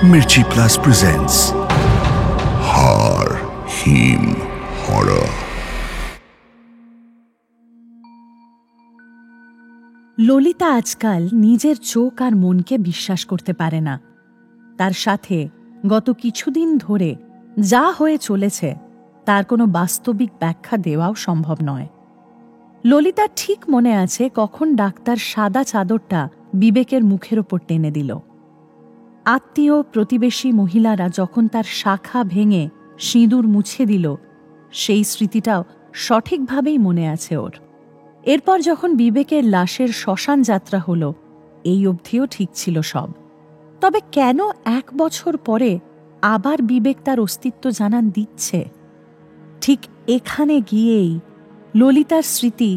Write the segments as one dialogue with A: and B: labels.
A: Mirchi Plus presents Har Him Horror.
B: Lalita আজকাল নিজের চোখ আর মনকে বিশ্বাস করতে পারে না। তার সাথে গত কিছুদিন ধরে যা হয়ে চলেছে তার কোনো বাস্তবিক ব্যাখ্যা দেওয়াও সম্ভব নয়। ললিতার ঠিক মনে আছে কখন ডাক্তার সাদা চাদরটা বিবেকের মুখের ওপর টেনে দিল। আত্মীয় প্রতিবেশী মহিলারা যখন তার শাখা ভেঙে সিঁদুর মুছে দিল, সেই স্মৃতিটাও সঠিকভাবেই মনে আছে ওর। এরপর যখন বিবেকের লাশের শ্মশান যাত্রা হল, এই অবধিও ঠিক ছিল সব। তবে কেন 1 বছর পরে আবার বিবেক তার অস্তিত্ব জানান দিচ্ছে? ঠিক এখানে গিয়েই ললিতার স্মৃতি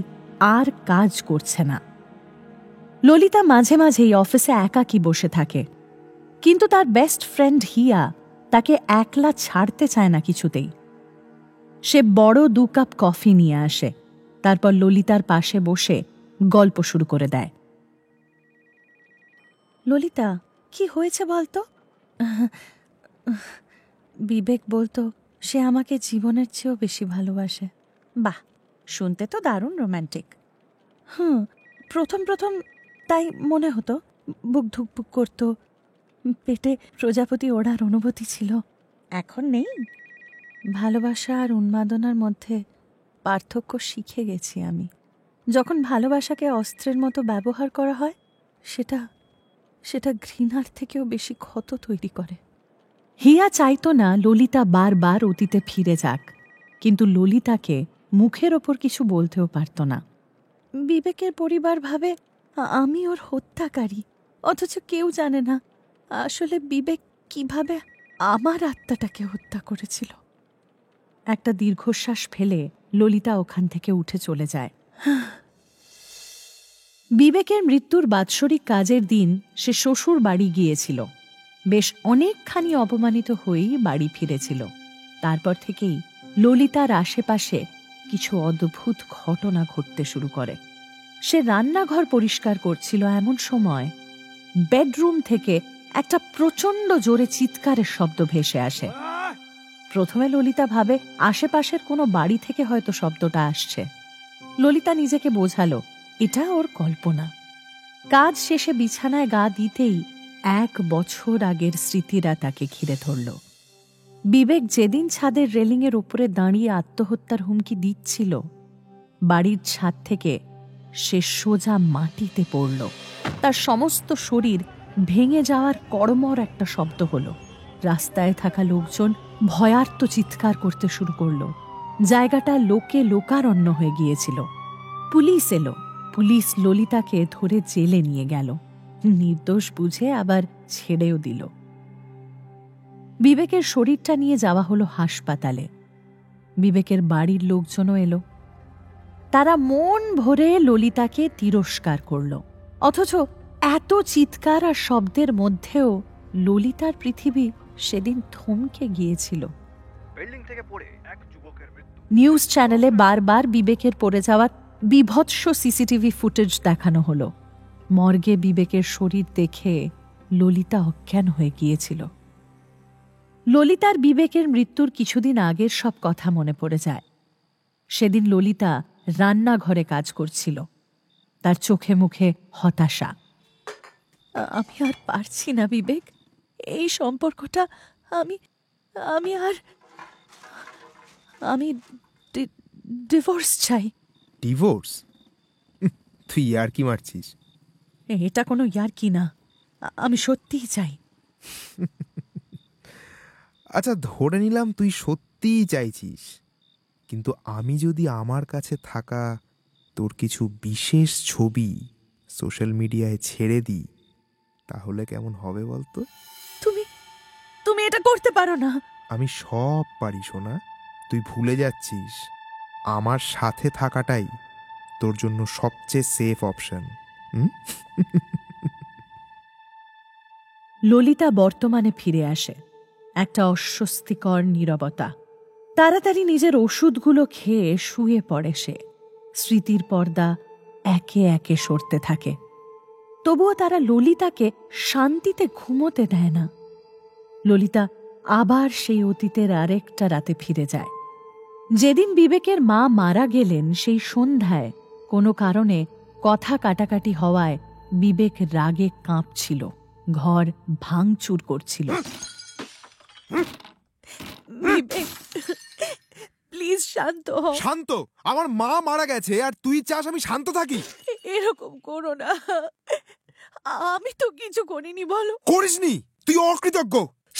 B: আর কাজ করছে না। ললিতা মাঝে মাঝেই অফিসে একাকী বসে থাকে, কিন্তু তার বেস্ট ফ্রেন্ড হিয়া তাকে একলা ছাড়তে চায় না কিছুতেই। সে বড় 2 কাপ কফি নিয়ে আসে, তারপর ললিতার পাশে বসে গল্প শুরু করে দেয়। ললিতা, কি হয়েছে বলতো? বিবেক বলতো সে আমাকে জীবনের চেয়েও বেশি ভালোবাসে। বাহ, শুনতে তো দারুণ রোম্যান্টিক। প্রথম তাই মনে হতো। বুক ধুকপুক করতো, পেটে প্রজাপতি ওড়ার অনুভূতি ছিল। এখন নেই। ভালোবাসা আর উন্মাদনার মধ্যে পার্থক্য শিখে গেছি আমি। যখন ভালোবাসাকে অস্ত্রের মতো ব্যবহার করা হয়, সেটা ঘৃণার থেকেও বেশি ক্ষত তৈরি করে। হিয়া চাইতো না ললিতা বারবার অতীতে ফিরে যাক, কিন্তু ললিতাকে মুখের ওপর কিছু বলতেও পারত না। বিবেকের পরিবার ভাবে আমি ওর হত্যাকারী, অথচ কেউ জানে না আসলে বিবেক কিভাবে আমার আত্মাটাকে হত্যা করেছিল। একটা দীর্ঘশ্বাস ফেলে ললিতা ওখান থেকে উঠে চলে যায়। বিবেকের মৃত্যুর বাৎসরিক কাজের দিন সে শ্বশুর বাড়ি গিয়েছিল। বেশ অনেকখানি অপমানিত হয়েই বাড়ি ফিরেছিল। তারপর থেকেই ললিতার আশেপাশে কিছু অদ্ভুত ঘটনা ঘটতে শুরু করে। সে রান্নাঘর পরিষ্কার করছিল, এমন সময় বেডরুম থেকে একটা প্রচণ্ড জোরে চিৎকারের শব্দ ভেসে আসে। প্রথমে ললিতা ভাবে আশেপাশের কোনো বাড়ি থেকে হয়তো শব্দটা আসছে। ললিতা নিজেকে বোঝালো এটা ওর কল্পনা। কাজ শেষে বিছানায় গা দিতেই 1 বছর আগের স্মৃতিরা তাকে ঘিরে ধরল। বিবেক যেদিন ছাদের রেলিংয়ের ওপরে দাঁড়িয়ে আত্মহত্যার হুমকি দিচ্ছিল, বাড়ির ছাদ থেকে সে সোজা মাটিতে পড়ল। তার সমস্ত শরীর ভেঙে যাওয়ার কড়মড় একটা শব্দ হলো। রাস্তায় থাকা লোকজন ভয়ার্ত চিৎকার করতে শুরু করল। জায়গাটা লোকে লোকারণ্য হয়ে গিয়েছিল। পুলিশ এলো। পুলিশ ললিতাকে ধরে জেলে নিয়ে গেল, নির্দোষ বুঝে আবার ছেড়েও দিল। বিবেকের শরীরটা নিয়ে যাওয়া হলো হাসপাতালে। বিবেকের বাড়ির লোকজনও এলো। তারা মন ভরে ললিতাকে তিরস্কার করল। অথচ এত চিৎকার আর শব্দের মধ্যেও ললিতার পৃথিবী সেদিন থমকে গিয়েছিল। নিউজ চ্যানেলে বারবার বিবেকের পড়ে যাওয়ার বিভৎস সিসিটিভি ফুটেজ দেখানো হলো। মর্গে বিবেকের শরীর দেখে ললিতা অজ্ঞান হয়ে গিয়েছিল। ললিতার বিবেকের মৃত্যুর কিছুদিন আগের সব কথা মনে পড়ে যায়। সেদিন ললিতা রান্নাঘরে কাজ করছিল। তার চোখে মুখে হতাশা। আমি আর পারছি না বিবেক, এই সম্পর্কটা আমি ডিভোর্স চাই।
C: ডিভোর্স? তুই ইয়ার্কি মারছিস?
B: এটা কোনো ইয়ার্কি না, আমি সত্যিই চাই।
C: আচ্ছা, ধরে নিলাম তুই সত্যিই চাইছিস, কিন্তু আমি যদি আমার কাছে থাকা তোর কিছু বিশেষ ছবি সোশ্যাল মিডিয়ায় ছেড়ে দিই, তাহলে কেমন হবে বলতো?
B: তুমি এটা করতে পারো না।
C: আমি সব পারি সোনা, তুই ভুলে যাচ্ছিস আমার সাথে থাকাটাই তোর জন্য সবচেয়ে সেফ অপশন।
B: ললিতা বর্তমানে ফিরে আসে। একটা অস্বস্তিকর নীরবতা। তাড়াতাড়ি নিজের ওষুধগুলো খেয়ে শুয়ে পড়ে সে। স্মৃতির পর্দা একে একে সরতে থাকে। তবুও তারা ললিতাকে শান্তিতে ঘুমোতে দেয় না। ললিতা আবার সেই অতীতের আরেকটা রাতে ফিরে যায়। যেদিন বিবেকের মা মারা গেলেন সেই সন্ধ্যায় কোনো কারণে কথা কাটাকাটি হওয়ায় বিবেক রাগে কাঁপছিল, ঘর ভাঙচুর করছিল। বিবেক, প্লিজ শান্ত হও।
C: শান্ত? আমার মা মারা গেছে আর তুই চাস আমি শান্ত থাকি?
B: এরকম করো না, আমি তো কিছু করিনি। বলো।
C: করিসনি? তুই অকৃতজ্ঞ।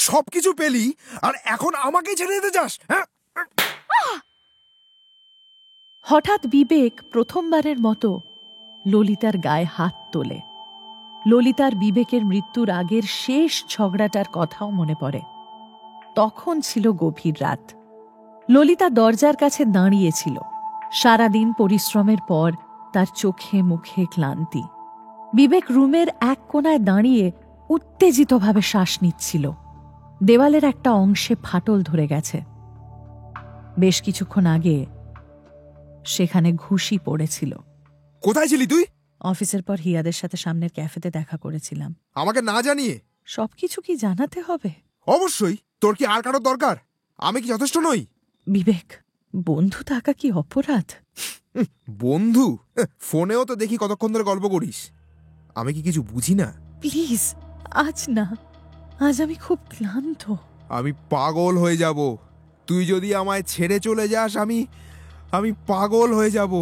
C: সবকিছু পেলি আর এখন আমাকেই ছেড়ে দিতে চাস? হ্যাঁ।
B: হঠাৎ বিবেক প্রথমবারের মতো ললিতার গায়ে হাত তোলে। ললিতার বিবেকের মৃত্যুর আগের শেষ ঝগড়াটার কথাও মনে পড়ে। তখন ছিল গভীর রাত। ললিতা দরজার কাছে দাঁড়িয়েছিল। সারাদিন পরিশ্রমের পর তার চোখে মুখে ক্লান্তি। বিবেক রুমের এক কোণায় দাঁড়িয়ে উত্তেজিতভাবে শ্বাস নিচ্ছিল। দেওয়ালের একটা অংশে ফাটল ধরে গেছে। বেশ কিছুক্ষণ আগে সেখানে ঘুষি পড়েছিল।
C: কোথায় ছিলি তুই?
B: অফিসের পর হিয়াদের সাথে সামনের ক্যাফেতে দেখা করেছিলাম।
C: আমাকে না জানিয়ে?
B: সবকিছু কি জানাতে হবে?
C: অবশ্যই। তোর কি আর কারোর দরকার? আমি কি যথেষ্ট নই?
B: বিবেক, বন্ধু থাকা কি অপরাধ?
C: বন্ধু? ফোনেও তো দেখি কতক্ষণ ধরে গল্প করিস। আমি কি কিছু বুঝি না?
B: প্লিজ, আজ না। আজ আমি খুব ক্লান্ত।
C: আমি পাগল হয়ে যাব। তুই যদি আমায় ছেড়ে চলে যাস আমি পাগল হয়ে যাব।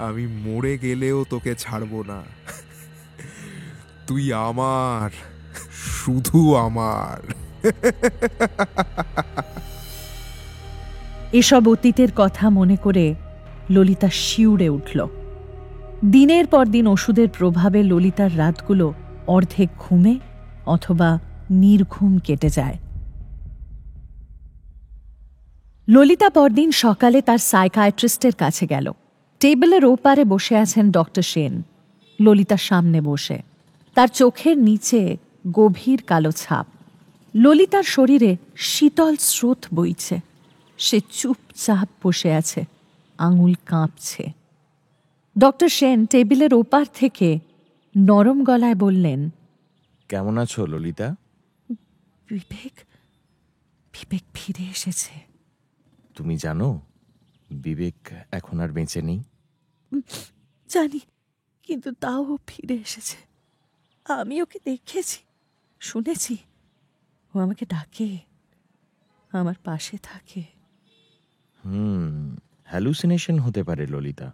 C: আমি মরে গেলেও তোকে ছাড়বো না। তুই আমার, শুধু আমার।
B: এসব অতীতের কথা মনে করে ললিতা শিউরে উঠল। দিনের পর দিন ওষুধের প্রভাবে ললিতার রাতগুলো অর্ধেক ঘুমে অথবা নির্ঘুম কেটে যায়। ললিতা পরদিন সকালে তার সাইকিয়াট্রিস্টের কাছে গেল। টেবিলের ওপারে বসে আছেন ডক্টর সেন, ললিতার সামনে বসে। তার চোখের নিচে গভীর কালো ছাপ। ললিতার শরীরে শীতল স্রোত বইছে। সে চুপচাপ বসে আছে, আঙুল কাঁপছে। ডক্টর সেন টেবিলের ওপার থেকে নরম গলায় বললেন,
D: কেমন আছো ললিতা?
B: বিবেক ফিরে এসেছে।
D: তুমি জানো বিবেক এখন আর বেঁচে নেই?
B: জানি, কিন্তু তাও ফিরে এসেছে। আমি ওকে দেখেছি, শুনেছি। ও আমাকে ডাকে, আমার পাশে থাকে।
D: হ্যালুসিনেশন হতে পারে ললিতা।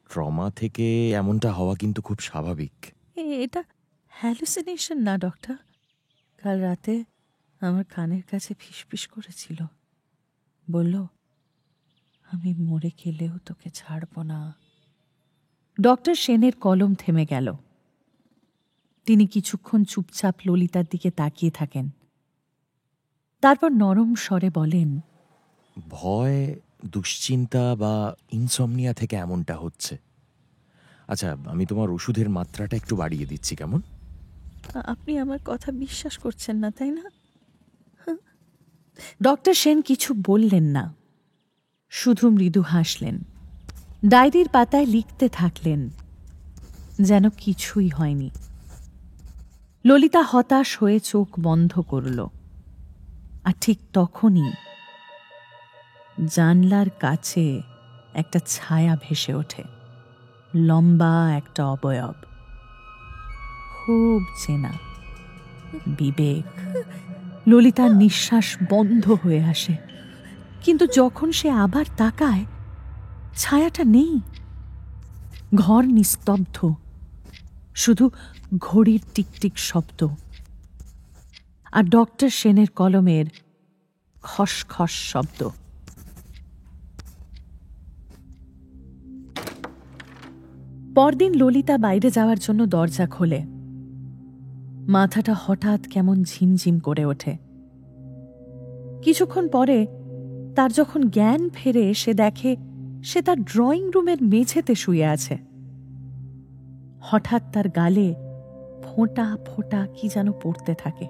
D: ট্রমা থেকে এমনটা হওয়া কিন্তু খুব স্বাভাবিক।
B: এটা হ্যালুসিনেশন না ডক্টর। কাল রাতে আমার কানের কাছে ফিসফিস করেছিল, বলল, আমি মরে গেলেও তোকে ছাড়ব না। ডক্টর সেনের কলম থেমে গেল। তিনি কিছুক্ষণ চুপচাপ ললিতার দিকে তাকিয়ে থাকেন। তারপর নরম স্বরে বলেন,
D: ভয়, দুশ্চিন্তা বা ইনসমনিয়া থেকে এমনটা হচ্ছে। আচ্ছা, আমি তোমার ওষুধের মাত্রাটা একটু বাড়িয়ে দিচ্ছি, কেমন?
B: আপনি আমার কথা বিশ্বাস করছেন না, তাই না? ডক্টর সেন কিছু বললেন না, শুধু মৃদু হাসলেন। ডায়েরির পাতায় লিখতে থাকলেন যেন কিছুই হয়নি। ললিতা হতাশ হয়ে চোখ বন্ধ করল। আর ঠিক তখনই জানলার কাছে একটা ছায়া ভেসে ওঠে, লম্বা একটা অবয়ব, খুব চেনা। বিবেক। ললিতার নিঃশ্বাস বন্ধ হয়ে আসে, কিন্তু যখন সে আবার তাকায়, ছায়াটা নেই। ঘর নিস্তব্ধ, শুধু ঘড়ির টিকটিক শব্দ আর ডক্টর সেনের কলমের খসখস শব্দ। পরদিন ললিতা বাইরে যাওয়ার জন্য দরজা খোলে। মাথাটা হঠাৎ কেমন ঝিমঝিম করে ওঠে। কিছুক্ষণ পরে তার যখন জ্ঞান ফেরে, সে দেখে সে তার ড্রয়িং রুমের মেঝেতে শুয়ে আছে। হঠাৎ তার গালে ফোঁটা ফোঁটা কি যেন পড়তে থাকে।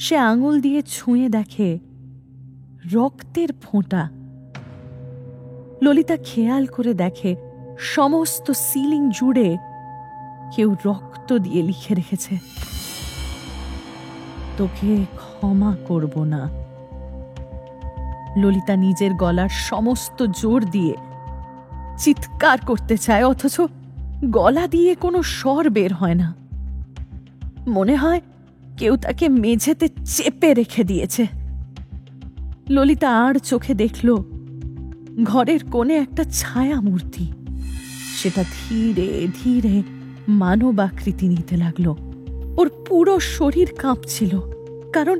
B: সে আঙুল দিয়ে ছুঁয়ে দেখে রক্তের ফোঁটা। ললিতা খেয়াল করে দেখে সমস্ত সিলিং জুড়ে কেউ রক্ত দিয়ে লিখে রেখেছে, তোকে ক্ষমা করব না। ললিতা নিজের গলার সমস্ত জোর দিয়ে চিৎকার করতে চায়, অথচ গলা দিয়ে কোনো স্বর বের হয় না। মনে হয় কেউ তাকে মেঝেতে চেপে রেখে দিয়েছে। ললিতা আর চোখে দেখল ঘরের কোণে একটা ছায়া মূর্তি। সেটা ধীরে ধীরে মানব আকৃতি নিতে লাগলো। ওর পুরো শরীর কাঁপছিল, কারণ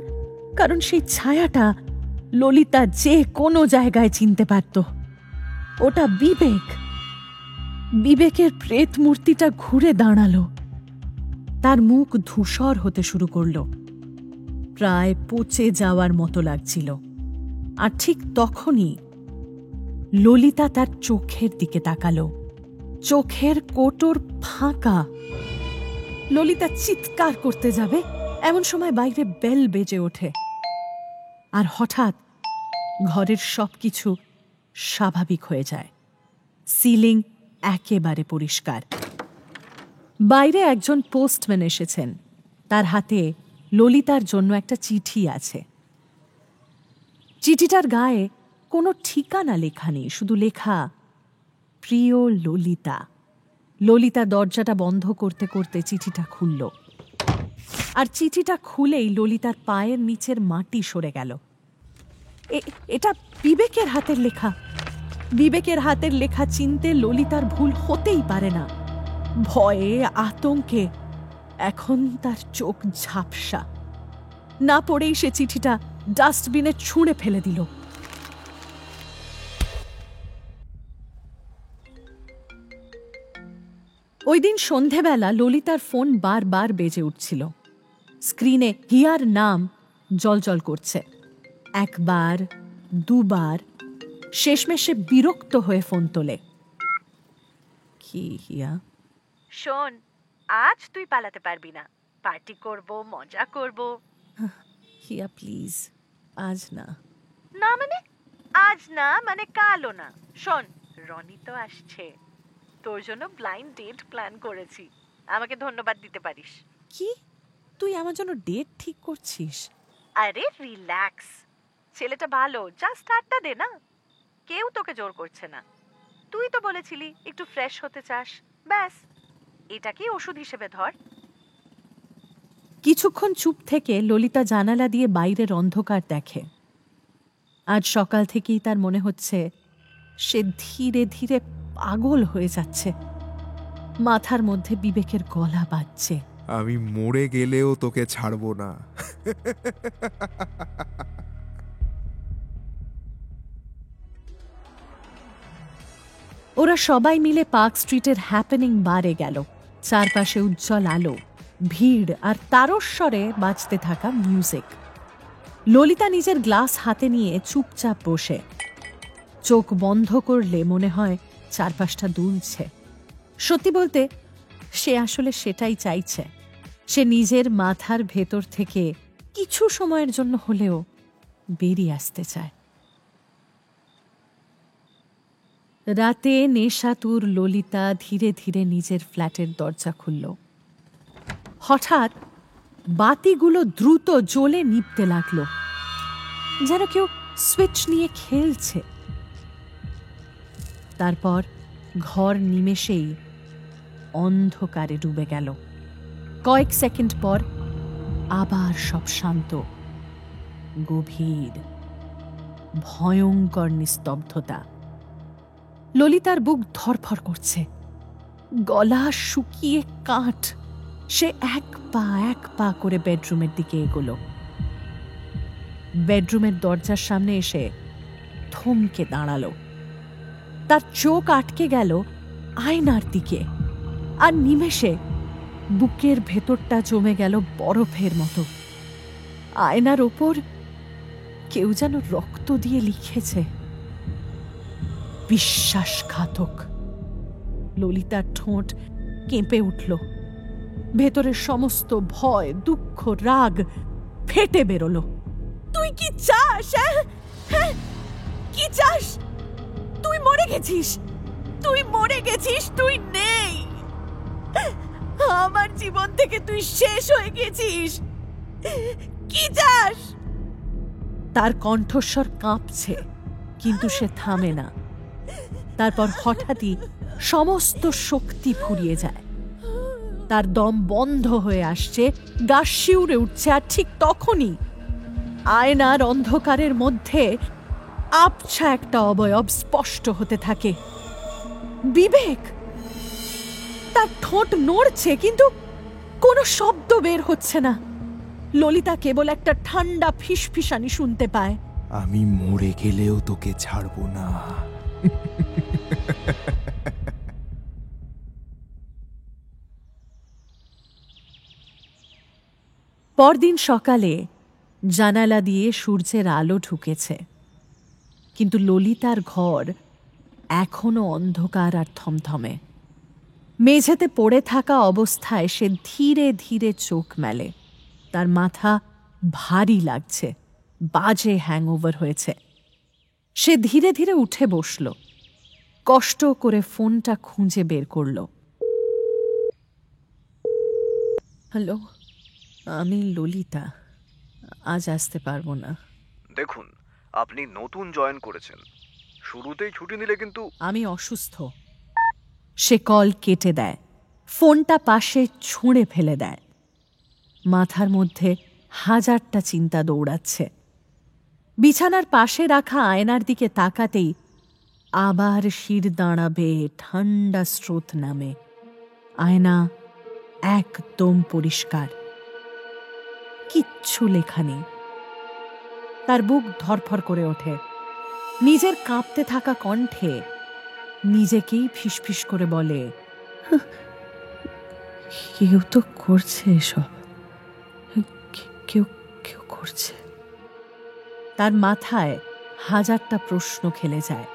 B: কারণ সেই ছায়াটা ললিতা যে কোনো জায়গায় চিনতে পারত। ওটা বিবেক। বিবেকের প্রেত মূর্তিটা ঘুরে দাঁড়ালো। তার মুখ ধূসর হতে শুরু করল, প্রায় পচে যাওয়ার মতো লাগছিল। আর ঠিক তখনই ললিতা তার চোখের দিকে তাকালো। চোখের কোটর ফাঁকা। ললিতা চিৎকার করতে যাবে, এমন সময় বাইরে বেল বেজে ওঠে। আর হঠাৎ ঘরের সবকিছু স্বাভাবিক হয়ে যায়। সিলিং একেবারে পরিষ্কার। বাইরে একজন পোস্টম্যান এসেছেন। তার হাতে ললিতার জন্য একটা চিঠি আছে। চিঠিটার গায়ে কোনো ঠিকানা লেখা নেই, শুধু লেখা প্রিয় ললিতা। ললিতা দরজাটা বন্ধ করতে করতে চিঠিটা খুলল। আর চিঠিটা খুলেই ললিতার পায়ের নিচের মাটি সরে গেল। এটা বিবেকের হাতের লেখা। বিবেকের হাতের লেখা চিনতে ললিতার ভুল হতেই পারে না। ভয়ে আতঙ্কে এখন তার চোখ ঝাপসা। না পড়েই সে চিঠিটা ডাস্টবিনে ছুঁড়ে ফেলে দিল। ওই দিন সন্ধেবেলা ললিতার ফোন বারবার বেজে উঠছিল। স্ক্রিনে হিয়ার নাম জলজল করছে। একবার, দুবার, শেষমেশে বিরক্ত হয়ে ফোন তোলে। কি হিয়া?
E: শোন, আজ তুই পালাতে পারবি না। পার্টি করব, মজা করব।
B: হিয়া প্লিজ, আজ না।
E: না মানে? আজ না মানে কালও না। শোন, রনি তো আসছে। তোর জন্য ব্লাইন্ড ডেট প্ল্যান করেছি। আমাকে ধন্যবাদ দিতে পারিস।
B: কি? তুই আমার জন্য ডেট ঠিক করছিস?
E: আরে রিল্যাক্স, ছেলেটা ভালো, জাস্ট আড্ডা দে না। কেউ তোকে জোর করছে না। তুই তো বলেছিলি একটু ফ্রেশ হতে চাস, ব্যাস এটাকেই ওষুধ হিসেবে ধর।
B: কিছুক্ষণ চুপ থেকে ললিতা জানালা দিয়ে বাইরের অন্ধকার দেখে। আজ সকাল থেকেই তার মনে হচ্ছে সে ধীরে ধীরে পাগল হয়ে যাচ্ছে। মাথার মধ্যে বিবেকের গলা বাজছে,
C: আমি মরে গেলেও তোকে ছাড়বো না।
B: ওরা সবাই মিলে পার্ক স্ট্রিটের হ্যাপেনিং বারে গেল। চারপাশে উজ্জ্বল আলো, ভিড় আর তারস্বরে বাজতে থাকা মিউজিক। ললিতা নিজের গ্লাস হাতে নিয়ে চুপচাপ বসে। চোখ বন্ধ করলে মনে হয় চারপাশটা দুলছে। সত্যি বলতে সে আসলে সেটাই চাইছে। সে নিজের মাথার ভেতর থেকে কিছু সময়ের জন্য হলেও বেরিয়ে আসতে চায়। রাতে নেশাতুর ললিতা ধীরে ধীরে নিজের ফ্ল্যাটের দরজা খুলল। হঠাৎ বাতিগুলো দ্রুত জ্বলে নিভতে লাগলো, যেন কেউ সুইচ নিয়ে খেলছে। তারপর ঘর নিমেষেই অন্ধকারে ডুবে গেল। কয়েক সেকেন্ড পর আবার সব শান্ত, গভীর, ভয়ঙ্কর নিস্তব্ধতা। ললিতার বুক ধরফর করছে, গলা শুকিয়ে কাঠ। সে এক পা করে বেডরুমের দিকে এগোলো। বেডরুমের দরজার সামনে এসে থমকে দাঁড়ালো। তার চোখ আটকে গেল আয়নার দিকে, আর নিমেষে বুকের ভেতরটা জমে গেল বরফের মতো। আয়নার ওপর কেউ যেন রক্ত দিয়ে লিখেছে, বিশ্বাসঘাতক। ললিতার ঠোঁট কেঁপে উঠল। ভেতরের সমস্ত ভয়, দুঃখ, রাগ ফেটে বেরোলো। তুই কি চাস? হ্যাঁ, কি চাস? তুই মরে গেছিস। তুই মরে গেছিস, তুই নেই। আমার জীবন থেকে তুই শেষ হয়ে গেছিস। কি চাস? তার কণ্ঠস্বর কাঁপছে, কিন্তু সে থামে না। তারপর হঠাৎই সমস্ত শক্তি ফুরিয়ে যায়। তার দম বন্ধ হয়ে আসছে, গা শিউরে উঠছে। আর ঠিক তখনই আয়নার অন্ধকারের মধ্যে আবছা একটা অবয়ব স্পষ্ট হতে থাকে। বিবেক! তার ঠোঁট নড়ছে, কিন্তু কোনো শব্দ বের হচ্ছে না। ললিতা কেবল একটা ঠান্ডা ফিসফিসানি শুনতে পায়।
C: আমি মরে গেলেও তোকে ছাড়বো না।
B: পরদিন সকালে জানালা দিয়ে সূর্যের আলো ঢুকেছে, কিন্তু ললিতার ঘর এখনো অন্ধকার আর থমথমে। মেঝেতে পড়ে থাকা অবস্থায় সে ধীরে ধীরে চোখ মেলে। তার মাথা ভারী লাগছে, বাজে হ্যাংওভার হয়েছে। সে ধীরে ধীরে উঠে বসল, কষ্ট করে ফোনটা খুঁজে বের করল। হ্যালো, আমি ললিতা। আজ আসতে পারবো না।
F: দেখুন, আপনি নতুন জয়েন করেছেন, শুরুতেই ছুটি নিলে কিন্তু।
B: আমি অসুস্থ। সে কল কেটে দেয়, ফোনটা পাশে ছুঁড়ে ফেলে দেয়। মাথার মধ্যে হাজারটা চিন্তা দৌড়াচ্ছে। বিছানার পাশে রাখা আয়নার দিকে তাকাতেই আবার শির দাঁড়াবে, ঠান্ডা স্রোত নামে। আয়না একদম পরিষ্কার, কিচ্ছু লেখা নেই। তার বুক ধরফর করে ওঠে। নিজের কাঁপতে থাকা কণ্ঠে নিজেকেই ফিসফিস করে বলে, কেউ তো করছে এসব, কেউ কেউ করছে। তার মাথায় হাজারটা প্রশ্ন খেলে যায়।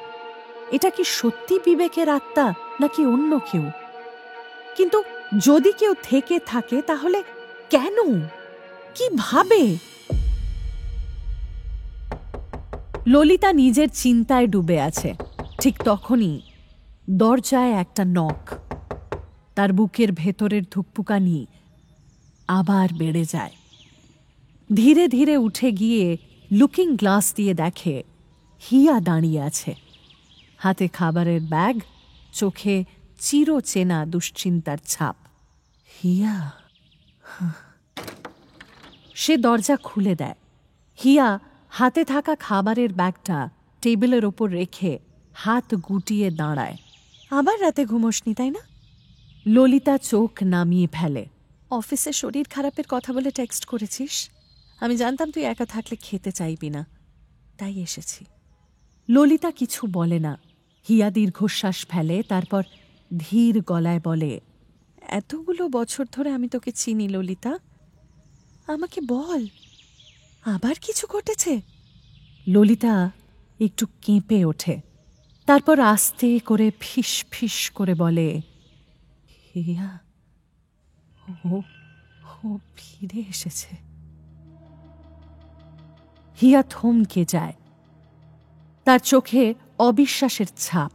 B: এটা কি সত্যি বিবেকের আত্মা, নাকি অন্য কেউ? কিন্তু যদি কেউ থেকে থাকে, তাহলে কেন, কিভাবে? ললিতা নিজের চিন্তায় ডুবে আছে। ঠিক তখনই দরজায় একটা নক। তার বুকের ভেতরের ধুকপুকানি আবার বেড়ে যায়। ধীরে ধীরে উঠে গিয়ে লুকিং গ্লাস দিয়ে দেখে হিয়া দাঁড়িয়ে আছে, হাতে খাবারের ব্যাগ, চোখে চিরচেনা দুশ্চিন্তার ছাপ। হিয়া। সে দরজা খুলে দেয়। হিয়া হাতে থাকা খাবারের ব্যাগটা টেবিলের ওপর রেখে হাত গুটিয়ে দাঁড়ায়। আবার রাতে ঘুমোসনি, তাই না? ললিতা চোখ নামিয়ে ফেলে। অফিসে শরীর খারাপের কথা বলে টেক্সট করেছিস। আমি জানতাম তুই একা থাকলে খেতে চাইবি না, তাই এসেছি। ললিতা কিছু বলে না। হিয়া দীর্ঘশ্বাস ফেলে, তারপর ধীর গলায় বলে, এতগুলো বছর ধরে আমি তোকে চিনি ললিতা, আমাকে বল, আবার কিছু ঘটেছে? ললিতা একটু কেঁপে ওঠে, তারপর আস্তে করে ফিস ফিস করে বলে, হিয়া, ও ফিরে এসেছে। হিয়া থমকে যায়, তার চোখে অবিশ্বাসের ছাপ,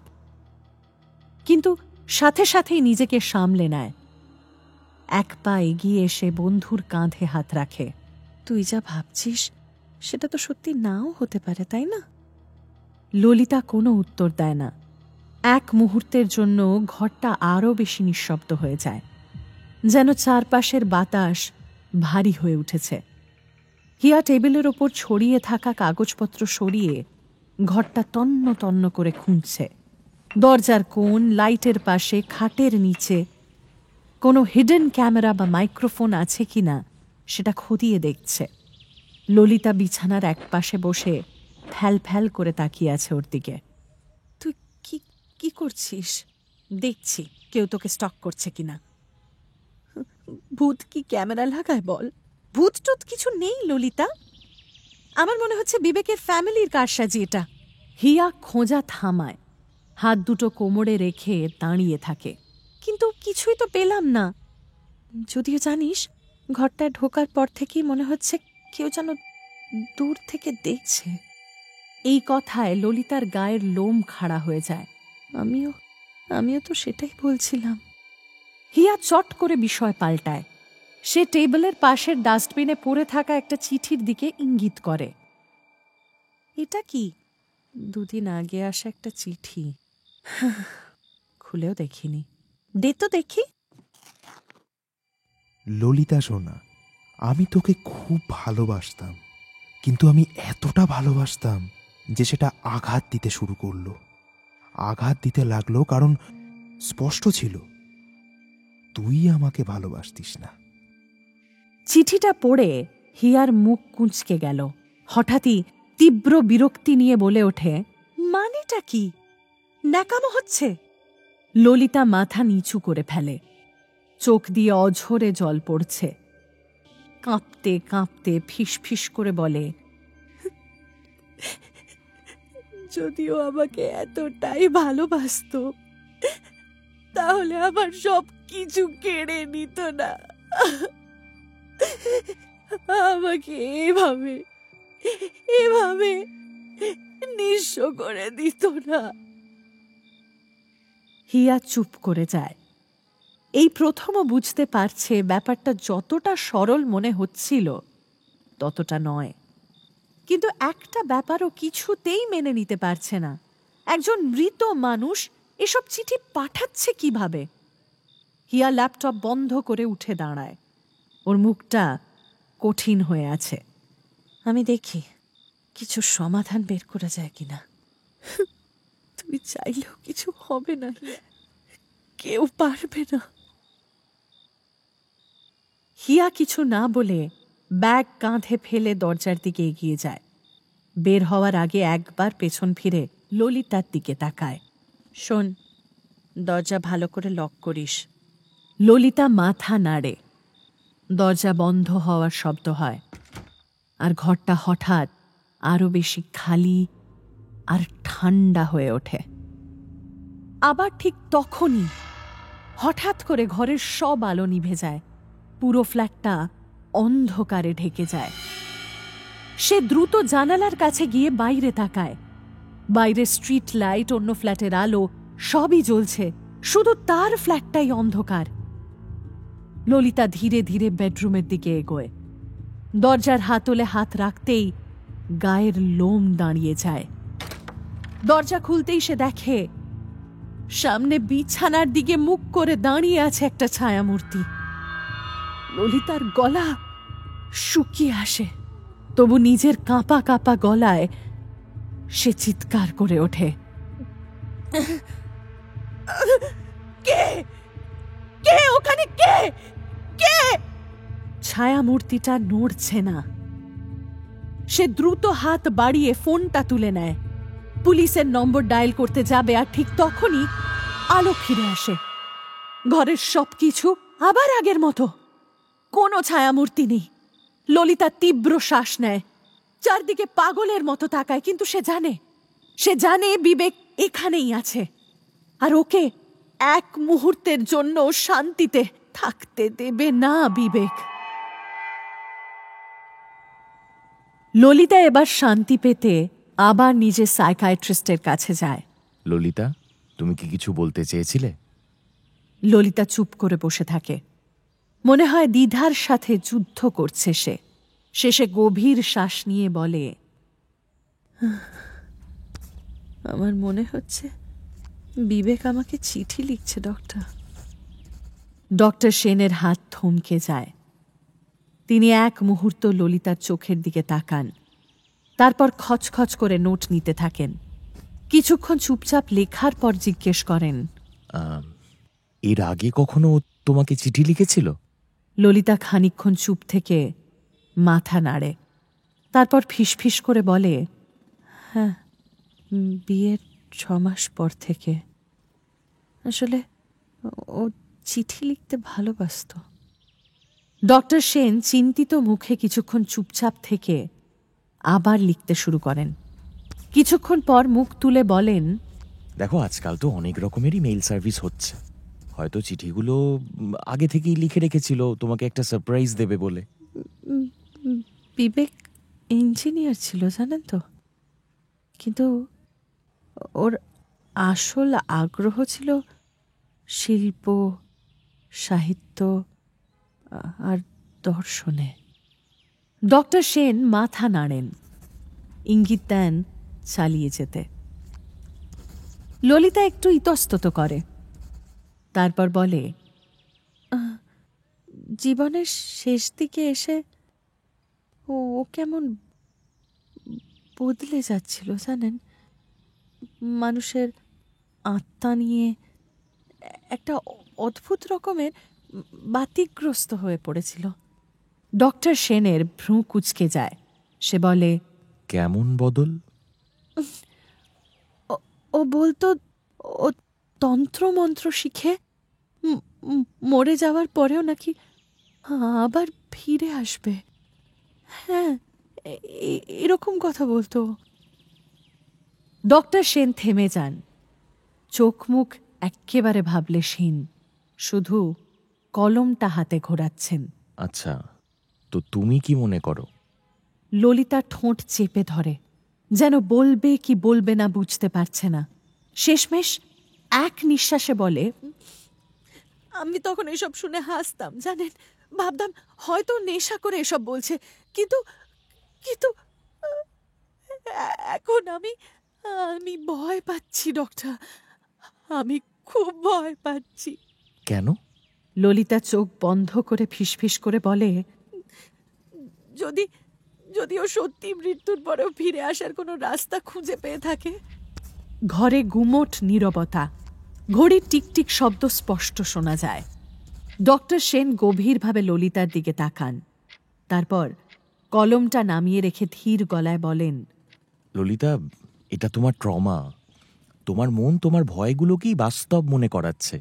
B: কিন্তু সাথে সাথেই নিজেকে সামলে নেয়। এক পা এগিয়ে এসে বন্ধুর কাঁধে হাত রাখে। তুই যা ভাবছিস সেটা তো সত্যি নাও হতে পারে, তাই না? ললিতা কোনো উত্তর দেয় না। এক মুহূর্তের জন্য ঘরটা আরও বেশি নিঃশব্দ হয়ে যায়, যেন চারপাশের বাতাস ভারী হয়ে উঠেছে। হিয়া টেবিলের ওপর ছড়িয়ে থাকা কাগজপত্র সরিয়ে ঘরটা তন্ন তন্ন করে খুঁজছে। দরজার কোণ, লাইটের পাশে, খাটের নিচে কোনো হিডেন ক্যামেরা বা মাইক্রোফোন আছে কিনা সেটা খতিয়ে দেখছে। ললিতা বিছানার এক পাশে বসে ফ্যাল ফ্যাল করে তাকিয়ে আছে ওর দিকে। তুই কি কি করছিস? দেখছি কেউ তোকে স্টক করছে কিনা। ভূত কি ক্যামেরা লাগায় বল? ভূত টুত কিছু নেই ললিতা, আমার মনে হচ্ছে বিবেকের ফ্যামিলির কারসাজি এটা। হিয়া খোঁজা থামায়, হাত দুটো কোমরে রেখে দাঁড়িয়ে থাকে। কিন্তু কিছুই তো পেলাম না। যদিও জানিস, ঘরটায় ঢোকার পর থেকেই মনে হচ্ছে কেউ যেন দূর থেকে দেখছে। এই কথায় ললিতার গায়ের লোম খাড়া হয়ে যায়। আমিও তো সেটাই বলছিলাম। হিয়া চট করে বিষয় পাল্টায়। সে টেবিলের পাশের ডাস্টবিনে পড়ে থাকা একটা চিঠির দিকে ইঙ্গিত করে। এটা কি? 2 দিন আগে আসা একটা চিঠি। খুলেও দেখিনি। দে তো দেখি।
C: ললিতা সোনা, আমি তোকে খুব ভালোবাসতাম, কিন্তু আমি এতটা ভালোবাসতাম যে সেটা আঘাত দিতে শুরু করলো। আঘাত দিতে লাগলো কারণ স্পষ্ট ছিল তুই আমাকে ভালোবাসতিস না।
B: চিঠিটা পড়ে হিয়ার মুখ কুঁচকে গেল। হঠাৎই তীব্র বিরক্তি নিয়ে বলে ওঠে, মানেটা কি? ন্যাকামো হচ্ছে? ললিতা মাথা নিচু করে ফেলে। চোখ দিয়ে অঝরে জল পড়ছে। কাঁপতে কাঁপতে ফিসফিস করে বলে, যদিও আমাকে এতটাই ভালোবাসতো তাহলে আমার সব কিছু কেড়ে নিত না, আমাকে এভাবে এভাবে নিঃস্ব করে দিত না। হিয়া চুপ করে যায়। এই প্রথমও বুঝতে পারছে ব্যাপারটা যতটা সরল মনে হচ্ছিল ততটা নয়। কিন্তু একটা ব্যাপারও কিছুতেই মেনে নিতে পারছে না, একজন মৃত মানুষ এসব চিঠি পাঠাচ্ছে কিভাবে। হিয়া ল্যাপটপ বন্ধ করে উঠে দাঁড়ায়। ওর মুখটা কঠিন হয়ে আছে। আমি দেখি কিছু সমাধান বের করা যায় কিনা। তুমি চাইলেও কিছু হবে না হিয়া, কেউ পারবে না। হিয়া কিছু না বলে ব্যাগ কাঁধে ফেলে দরজার দিকে এগিয়ে যায়। বের হওয়ার আগে একবার পেছন ফিরে ললিতার দিকে তাকায়। শোন, দরজা ভালো করে লক করিস। ললিতা মাথা নাড়ে। দরজা বন্ধ হওয়ার শব্দ হয়, আর ঘরটা হঠাৎ আরো বেশি খালি আর ঠান্ডা হয়ে ওঠে। আবার ঠিক তখনই হঠাৎ করে ঘরের সব আলো নিভে যায়। পুরো ফ্ল্যাটটা অন্ধকারে ঢেকে যায়। সে দ্রুত জানালার কাছে গিয়ে বাইরে তাকায়। বাইরে স্ট্রিট লাইট, অন্য ফ্ল্যাটের আলো সবই জ্বলছে, শুধু তার ফ্ল্যাটটাই অন্ধকার। ললিতা ধীরে ধীরে বেডরুমের দিকে এগোয়। দরজার হাতলে হাত রাখতেই গায়ের লোম দাঁড়িয়ে যায়। দরজা খুলতেই সে দেখে সামনে বিছানার দিকে মুখ করে দাঁড়িয়ে আছে একটা ছায়ামূর্তি। ললিতার গলা শুকিয়ে আসে, তবু নিজের কাঁপা কাঁপা গলায় সে চিৎকার করে ওঠে, কে কে ওখানে? কে কে? ছায়ামূর্তিটা নড়ছে না। সে দ্রুত হাত বাড়িয়ে ফোনটা তুলে নেয়। পুলিশের নম্বর ডায়াল করতে যাবে, আর ঠিক তখনই আলো ফিরে আসে। ঘরের সবকিছু আবার আগের মতো, কোনো ছায়ামূর্তি নেই। ললিতা তীব্র শ্বাস নেয়, চারদিকে পাগলের মতো তাকায়, কিন্তু সে জানে বিবেক এখানেই আছে, আর ওকে এক মুহূর্তের জন্য শান্তিতে থাকতে দেবে না বিবেক। ললিতা এবার শান্তি পেতে আবার নিজের সাইকিয়াট্রিস্টের কাছে যায়।
D: ললিতা, তুমি কি কিছু বলতে চেয়েছিলে?
B: ললিতা চুপ করে বসে থাকে। মনে হয় দ্বিধার সাথে যুদ্ধ করছে সে। শেষে গভীর শ্বাস নিয়ে বলে, আমার মনে হচ্ছে বিবেক আমাকে চিঠি লিখছে ডক্টর। ডক্টর সেনের হাত থমকে যায়। তিনি এক মুহূর্ত ললিতার চোখের দিকে তাকান, তারপর খচখচ করে নোট নিতে থাকেন। কিছুক্ষণ চুপচাপ লেখার পর জিজ্ঞেস করেন,
D: এর আগে কখনো তোমাকে চিঠি লিখেছিল?
B: ললিতা খানিকক্ষণ চুপ থেকে মাথা নাড়ে, তারপর ফিসফিস করে বলে, হ্যাঁ, বিয়ের 6 মাস পর থেকে। আসলে ও চিঠি লিখতে ভালোবাসত। ডক্টর সেন চিন্তিত মুখে কিছুক্ষণ চুপচাপ থেকে আবার লিখতে শুরু করেন। কিছুক্ষণ পর মুখ তুলে বলেন,
D: দেখো, আজকাল তো অনেক রকমেরই মেইল সার্ভিস হচ্ছে। হয়তো চিঠিগুলো আগে থেকেই লিখে রেখেছিল তোমাকে একটা সারপ্রাইজ দেবে বলে।
B: বিবেক ইঞ্জিনিয়ার ছিল জানেন তো, কিন্তু ওর আসল আগ্রহ ছিল শিল্প, সাহিত্য আর দর্শনে। ডক্টর সেন মাথা নাড়েন, ইঙ্গিত দেন চালিয়ে যেতে। ললিতা একটু ইতস্তত করে, তারপর বলে, জীবনের শেষ দিকে এসে ও কেমন বদলে যাচ্ছিল জানেন। মানুষের আত্মা নিয়ে একটা অদ্ভুত রকমের বাতিগ্রস্ত হয়ে পড়েছিল। ডক্টর সেনের ভ্রু কুঁচকে যায়। সে বলে,
D: কেমন বদল?
B: ও বলতো ও তন্ত্রমন্ত্র শিখে মরে যাওয়ার পরেও নাকি আবার ফিরে আসবে। হ্যাঁ, এরকম কথা বলতো। ডক্টর সেন থেমে যান, চোখ মুখ একেবারে ভাবলেশহীন, শুধু কলমটা হাতে ঘোরাচ্ছেন।
D: আচ্ছা, তো তুমি কি মনে করো?
B: ললিতা ঠোঁট চেপে ধরে, যেন বলবে কি বলবে না বুঝতে পারছে না। শেষমেশ এক নিঃশ্বাসে বলে, আমি তখন এসব শুনে হাসতাম জানেন, ভাবতাম হয়তো নেশা করে এসব বলছে, কিন্তু কিন্তু এখন আমি ভয় পাচ্ছি ডক্টর, আমি খুব ভয় পাচ্ছি।
D: কেন?
B: ললিতা চোখ বন্ধ করে ফিসফিস করে বলে, যদি যদি ও সত্যি মৃত্যুর পরেও ফিরে আসার কোনো রাস্তা খুঁজে পেয়ে থাকে। ঘরে গুমোট নীরবতা, ঘড়ির টিকটিক শব্দ স্পষ্ট শোনা যায়। ডক্টর সেন গভীরভাবে ললিতার দিকে তাকান, তারপর কলমটা নামিয়ে রেখে ধীর গলায় বলেন,
D: ললিতা, এটা তোমার ট্রমা। তোমার মন তোমার ভয়গুলোকেই বাস্তব মনে করাচ্ছে।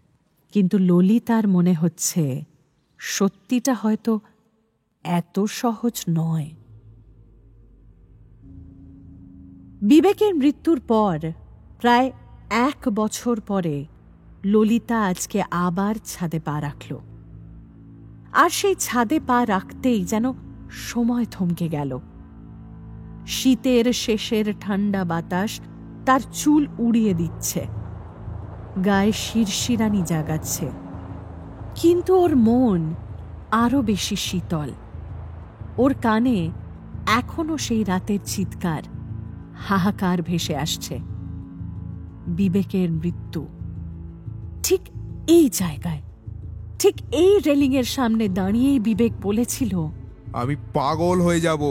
B: কিন্তু ললিতার মনে হচ্ছে সত্যিটা হয়তো এত সহজ নয়। বিবেকের মৃত্যুর পর প্রায় 1 বছর পরে ললিতা আজকে আবার ছাদে পা রাখল। আর সেই ছাদে পা রাখতেই যেন সময় থমকে গেল। শীতের শেষের ঠান্ডা বাতাস তার চুল উড়িয়ে দিচ্ছে, গায়ে শিরশিরানি জাগাচ্ছে, কিন্তু ওর মন আরো বেশি শীতল। ওর কানে এখনো সেই রাতের চিৎকার, হাহাকার ভেসে আসছে। বিবেকের মৃত্যু ঠিক এই জায়গায়, ঠিক এই রেলিংয়ের সামনে দাঁড়িয়েই বিবেক বলেছিল,
C: আমি পাগল হয়ে যাব,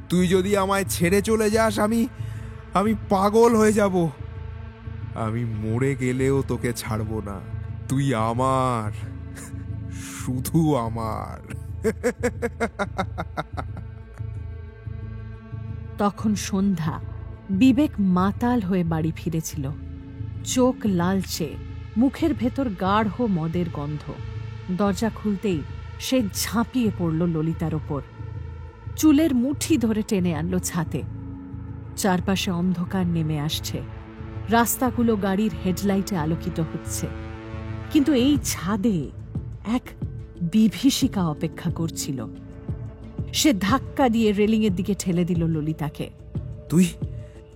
C: তুই যদি আমায় ছেড়ে চলে যাস আমি পাগল হয়ে যাব। আমি মরে গেলেও তোকে ছাড়বো না, তুই আমার, শুধু আমার।
B: তখন সন্ধ্যা। বিবেক মাতাল হয়ে বাড়ি ফিরেছিল, চোখ লালচে, মুখের ভেতর গাঢ় মদের গন্ধ। দরজা খুলতেই সে ঝাঁপিয়ে পড়ল ললিতার ওপর, চুলের মুঠি ধরে টেনে আনলো ছাতে। চারপাশে অন্ধকার নেমে আসছে, রাস্তাগুলো গাড়ির হেডলাইটে আলোকিত হচ্ছে, কিন্তু এই ছাদে এক বিভীষিকা অপেক্ষা করছিল। সে ধাক্কা দিয়ে রেলিংয়ের দিকে ঠেলে দিল ললিতাকে।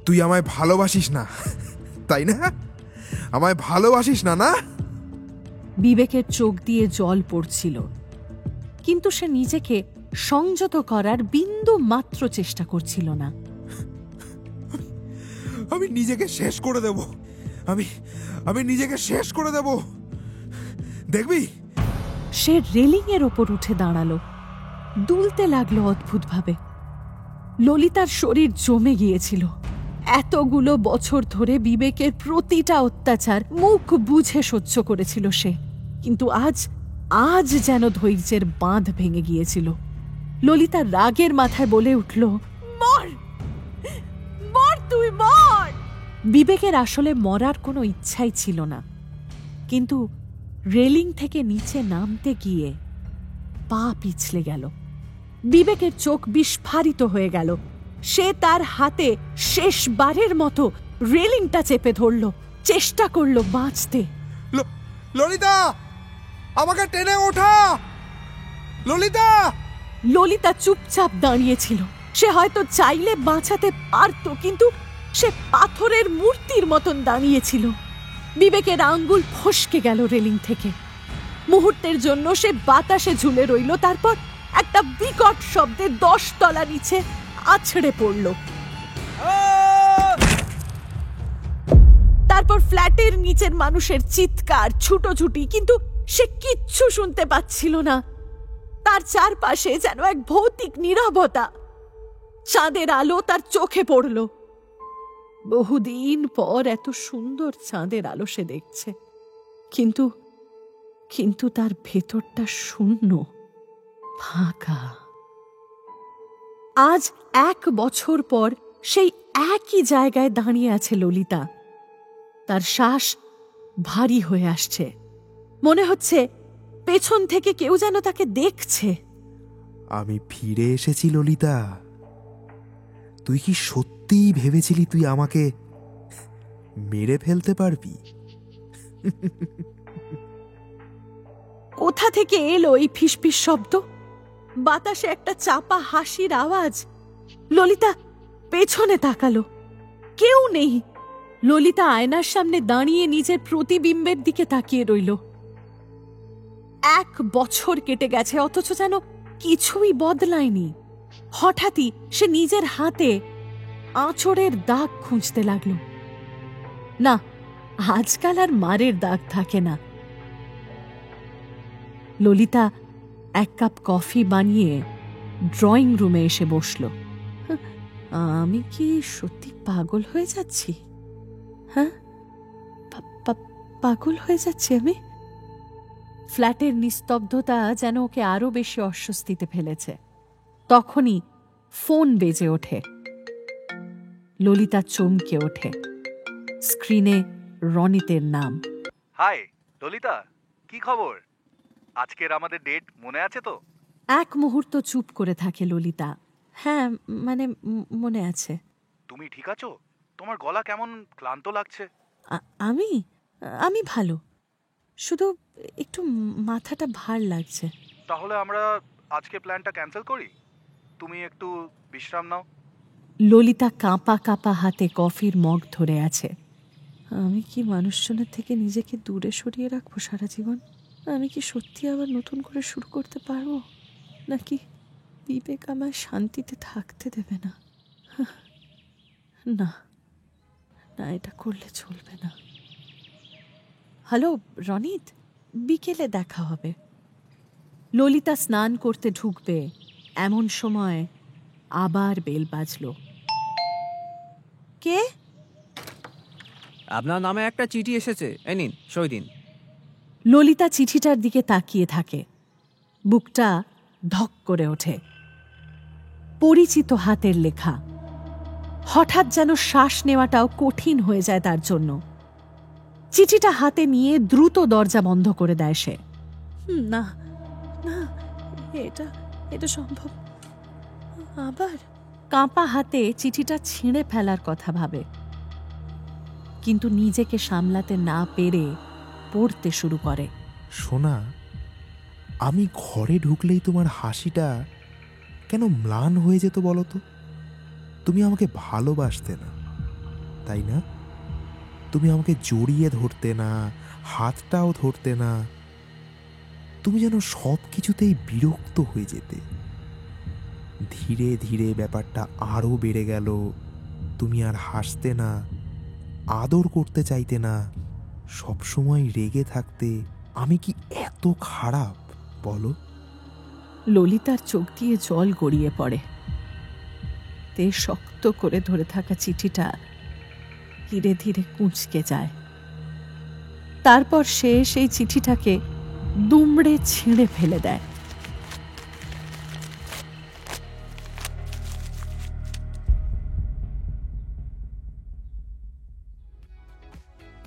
C: তুই আমায় ভালোবাসিস না, তাই না? আমায় ভালোবাসিস না, না?
B: বিবেকের চোখ দিয়ে জল পড়ছিল, কিন্তু সে নিজেকে সংযত করার বিন্দু মাত্র চেষ্টা করছিল না।
C: আমি নিজেকে শেষ করে দেব, আমি নিজেকে শেষ করে দেব, দেখবি?
B: সে রেলিংয়ের ওপর উঠে দাঁড়ালো, দুলতে লাগলো অদ্ভুতভাবে। ললিতার শরীর জমে গিয়েছিল। এতগুলো বছর ধরে বিবেকের প্রতিটা অত্যাচার মুখ বুঝে সহ্য করেছিল সে, কিন্তু আজ যেন ধৈর্যের বাঁধ ভেঙে গিয়েছিল। ললিতা রাগের মাথায় বলে উঠল, মর, মর, তুই মর। বিবেকের আসলে মরার কোনো ইচ্ছাই ছিল না, কিন্তু রেলিং থেকে নিচে নামতে গিয়ে পা পিছলে গেল। বিবেকের চোখ বিস্ফারিত হয়ে গেল। সে তার হাতে শেষবারের মতো রেলিংটা চেপে ধরল, চেষ্টা করল বাঁচতে।
C: ললিতা, আমাকে টেনে ওঠা, ললিতা।
B: ললিতা চুপচাপ দাঁড়িয়েছিল। সে হয়তো চাইলে বাঁচাতে পারত, কিন্তু সে পাথরের মূর্তির মতন দাঁড়িয়েছিল। বিবেকের আঙ্গুল ফসকে গেল রেলিং থেকে। মুহূর্তের জন্য সে বাতাসে ঝুলে রইল, তারপর একটা বিকট শব্দে 10 তলা নিচে আছড়ে পড়ল। তারপর ফ্ল্যাটের নিচের মানুষের চিৎকার, ছুটোছুটি, কিন্তু সে কিচ্ছু শুনতে পাচ্ছিল না। তার চারপাশে যেন এক ভৌতিক নীরবতা। চাঁদের আলো তার চোখে পড়ল। বহুদিন পর এত সুন্দর চাঁদের আলো সে দেখছে, কিন্তু তার ভেতরটা শূন্য, ফাঁকা। আজ 1 বছর পর সেই একই জায়গায় দাঁড়িয়ে আছে ললিতা। তার শ্বাস ভারী হয়ে আসছে। মনে হচ্ছে পেছন থেকে কেউ যেন তাকে দেখছে।
C: আমি ফিরে এসেছি ললিতা। তুই কি সত্যিই ভেবেছিলি তুই আমাকে মেরে ফেলতে পারবি?
B: কোথা থেকে এলো এই ফিসফিস শব্দ? বাতাসে একটা চাপা হাসির আওয়াজ। ললিতা পেছনে তাকালো, কেউ নেই। ললিতা আয়নার সামনে দাঁড়িয়ে নিজের প্রতিবিম্বের দিকে তাকিয়ে রইল। 1 বছর কেটে গেছে, অথচ যেন কিছুই বদলায়নি। হঠাৎই সে নিজের হাতে আঁচড়ের দাগ খুঁজতে লাগল। না, আজকাল আর মারের দাগ থাকে না। ললিতা 1 কাপ কফি বানিয়ে ড্রয়িং রুমে এসে বসল। আমি কি সত্যি পাগল হয়ে যাচ্ছি? হ্যাঁ, পাগল হয়ে যাচ্ছি আমি? ফ্ল্যাটের নিস্তব্ধতা যেন ওকে আরো বেশি অস্বস্তিতে ফেলেছে। তখনই ফোন বেজে ওঠে। ললিতা চমকে ওঠে। স্ক্রিনে রনিতের নাম।
F: হাই ললিতা, কি খবর? আজকের আমাদের ডেট মনে আছে তো?
B: 1 মুহূর্ত চুপ করে থাকে ললিতা। হ্যাঁ, মানে মনে আছে।
F: তুমি ঠিক আছো? তোমার গলা কেমন ক্লান্ত লাগছে।
B: আমি ভালো, শুধু একটু মাথাটা ভার লাগছে।
F: তাহলে আমরা আজকে প্ল্যানটা ক্যান্সেল করি, তুমি একটু বিশ্রাম নাও।
B: ললিতা কাঁপা কাঁপা হাতে কফির মগ ধরে আছে। আমি কি মানুষজনের থেকে নিজেকে দূরে সরিয়ে রাখবো সারা জীবন? আমি কি সত্যি আবার নতুন করে শুরু করতে পারবো, নাকি বিবেক আমায় শান্তিতে থাকতে দেবে না? না না, এটা করলে চলবে না। হ্যালো রনিত, বিকেলে দেখা হবে। ললিতা স্নান করতে ঢুকবে এমন সময় আবার বেল বাজলো। কে?
G: আপনার নামে একটা চিঠি এসেছে, এই নিন, সই দিন।
B: ললিতা চিঠিটার দিকে তাকিয়ে থাকে। বুকটা ধক করে ওঠে। পরিচিত হাতের লেখা। হঠাৎ যেন শ্বাস নেওয়াটাও কঠিন হয়ে যায় তার জন্য। চিঠিটা হাতে নিয়ে দ্রুত দরজা বন্ধ করে দেয় সে। না না, এটা সম্ভব। আবার কাঁপা হাতে চিঠিটা ছিঁড়ে ফেলার কথা ভাবে, কিন্তু নিজেকে সামলাতে না পেরে পড়তে শুরু করে।
C: সোনা, আমি ঘরে ঢুকলেই তোমার হাসিটা কেন ম্লান হয়ে যেত বলো তো? তুমি আমাকে ভালোবাসতে না, তাই না? তুমি আমাকে জড়িয়ে ধরতে না, হাতটাও ধরতে না। তুমি যেন সব কিছুতেই বিরক্ত হয়ে যেতে। ধীরে ধীরে ব্যাপারটা আরো বেড়ে গেল। তুমি আর হাসতে না, আদর করতে চাইতে না, সবসময় রেগে থাকতে। আমি কি এত খারাপ বলো?
B: ললিতার চোখ দিয়ে জল গড়িয়ে পড়ে। তে শক্ত করে ধরে থাকা চিঠিটা ধীরে ধীরে কুঁচকে যায়। তারপর সে সেই চিঠিটাকে দুমড়ে ছিঁড়ে ফেলে দেয়।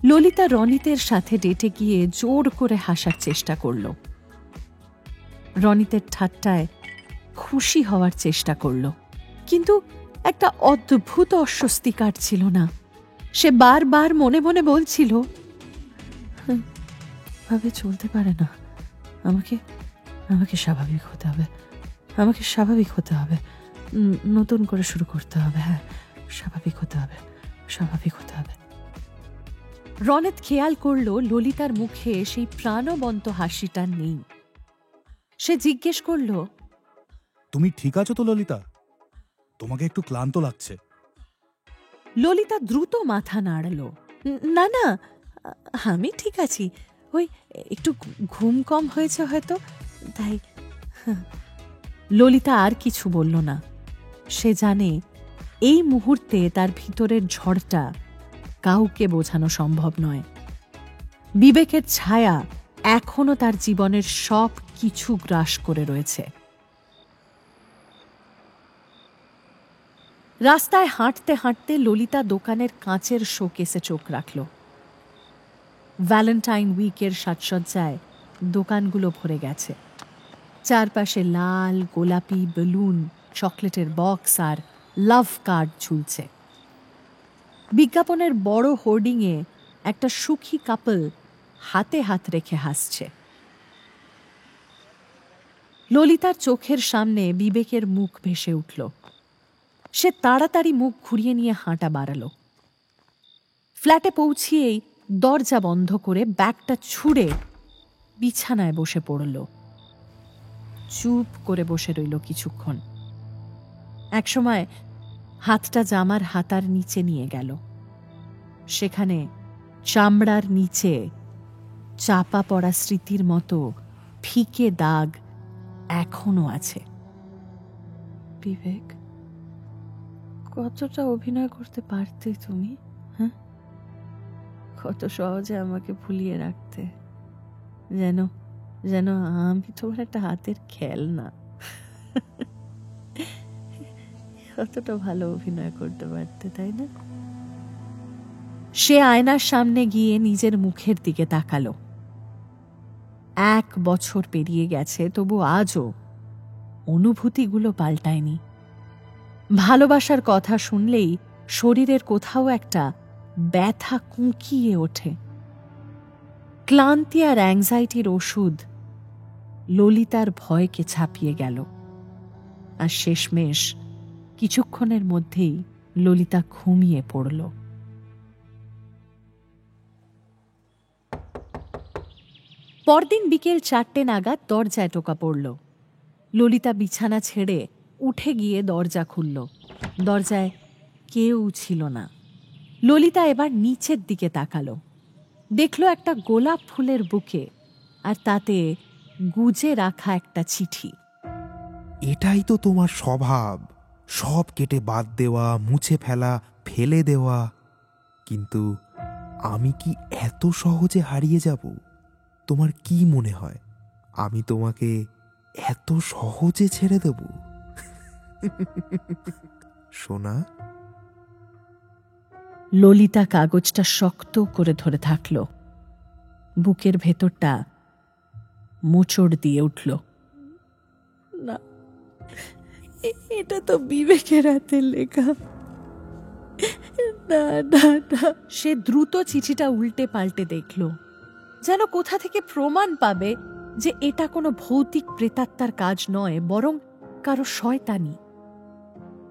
B: ললিতা রনিতের সাথে ডেটে গিয়ে জোর করে হাসার চেষ্টা করল। রনিতের ঠাট্টায় খুশি হওয়ার চেষ্টা করল, কিন্তু একটা অদ্ভুত অস্বস্তি কাটছিল না। সে বারবার মনে মনে বলছিল, ভাবে চলতে পারে না। আমাকে স্বাভাবিক হতে হবে, আমাকে স্বাভাবিক হতে হবে, নতুন করে শুরু করতে হবে। হ্যাঁ, স্বাভাবিক হতে হবে, স্বাভাবিক হতে হবে। রনেত খেয়াল করল ললিতার মুখে সেই প্রাণবন্ত হাসিটা নেই। সে জিজ্ঞেস করল,
H: তুমি ঠিক আছো তো ললিতা? তোমাকে একটু ক্লান্ত লাগছে।
B: ললিতা দ্রুত মাথা নাড়ল। না না, আমি ঠিক আছি, ওই একটু ঘুম কম হয়েছে হয়তো, তাই। ললিতা আর কিছু বলল না। সে জানে এই মুহূর্তে তার ভিতরের ঝড়টা কাউকে বোঝানো সম্ভব নয়। বিবেকের ছায়া এখনো তার জীবনের সব কিছু গ্রাস করে রয়েছে। রাস্তায় হাঁটতে হাঁটতে ললিতা দোকানের কাঁচের শোকেসে চোখ রাখল। ভ্যালেন্টাইন উইকের সাজসজ্জায় দোকানগুলো ভরে গেছে। চারপাশে লাল গোলাপি বেলুন, চকলেটের বক্স আর লাভ কার্ড ঝুলছে। বিজ্ঞাপনের বড় হোর্ডিংয়ে একটা সুখী কাপল হাতে হাত রেখে হাসছে। ললিতার চোখের সামনে বিবেকের মুখ ভেসে উঠল। সে তাড়াতাড়ি মুখ ঘুরিয়ে নিয়ে হাঁটা বাড়াল। ফ্ল্যাটে পৌঁছিয়েই দরজা বন্ধ করে ব্যাগটা ছুঁড়ে বিছানায় বসে পড়ল। চুপ করে বসে রইল কিছুক্ষণ। একসময় হাতটা জামার হাতার নিচে নিয়ে গেল। সেখানে চামড়ার নিচে চাপা পড়া স্মৃতির মতো ফিকে দাগ এখনো আছে। বিবেক, কতটা অভিনয় করতে পারতে তুমি, হ্যাঁ? কত সহজে আমাকে ভুলিয়ে রাখতে, যেন যেন আমি তোমার একটা হাতের খেলনা। কতটা ভালো অভিনয় করতে পারতে, তাই না? সে আয়নার সামনে গিয়ে নিজের মুখের দিকে তাকালো। 1 বছর পেরিয়ে গেছে, তবু আজও অনুভূতিগুলো পাল্টায়নি। ভালোবাসার কথা শুনলেই শরীরের কোথাও একটা ব্যথা কুঁকিয়ে ওঠে। ক্লান্তি আর অ্যাংজাইটির ওষুধ ললিতার ভয়কে ছাপিয়ে গেল। আর শেষমেশ কিছুক্ষণের মধ্যেই ললিতা ঘুমিয়ে পড়ল। পরদিন বিকেল 4টে নাগাদ দরজায় টোকা পড়ল। ললিতা বিছানা ছেড়ে উঠে গিয়ে দরজা খুলল। দরজায় কেউ ছিল না। ললিতা এবার নিচের দিকে তাকালো। দেখল একটা গোলাপ ফুলের বুকে, আর তাতে গুজে রাখা একটা চিঠি।
C: এটাই তো তোমার স্বভাব, সব কেটে বাদ দেওয়া, মুছে ফেলা, ফেলে দেওয়া। কিন্তু আমি কি এত সহজে হারিয়ে যাব? তোমার কি মনে হয় আমি তোমাকে এত সহজে ছেড়ে দেব? সোনা।
B: ললিতা কাগজটা শক্ত করে ধরে থাকল। বুকের ভেতরটা মোচড় দিয়ে উঠল। না, এটা তো বিবেকের হাতের লেখা। না না না। সে দ্রুত চিঠিটা উল্টে পাল্টে দেখল, যেন কোথা থেকে প্রমাণ পাবে যে এটা কোনো ভৌতিক প্রেতাত্মার কাজ নয়, বরং কারো শয়তানি।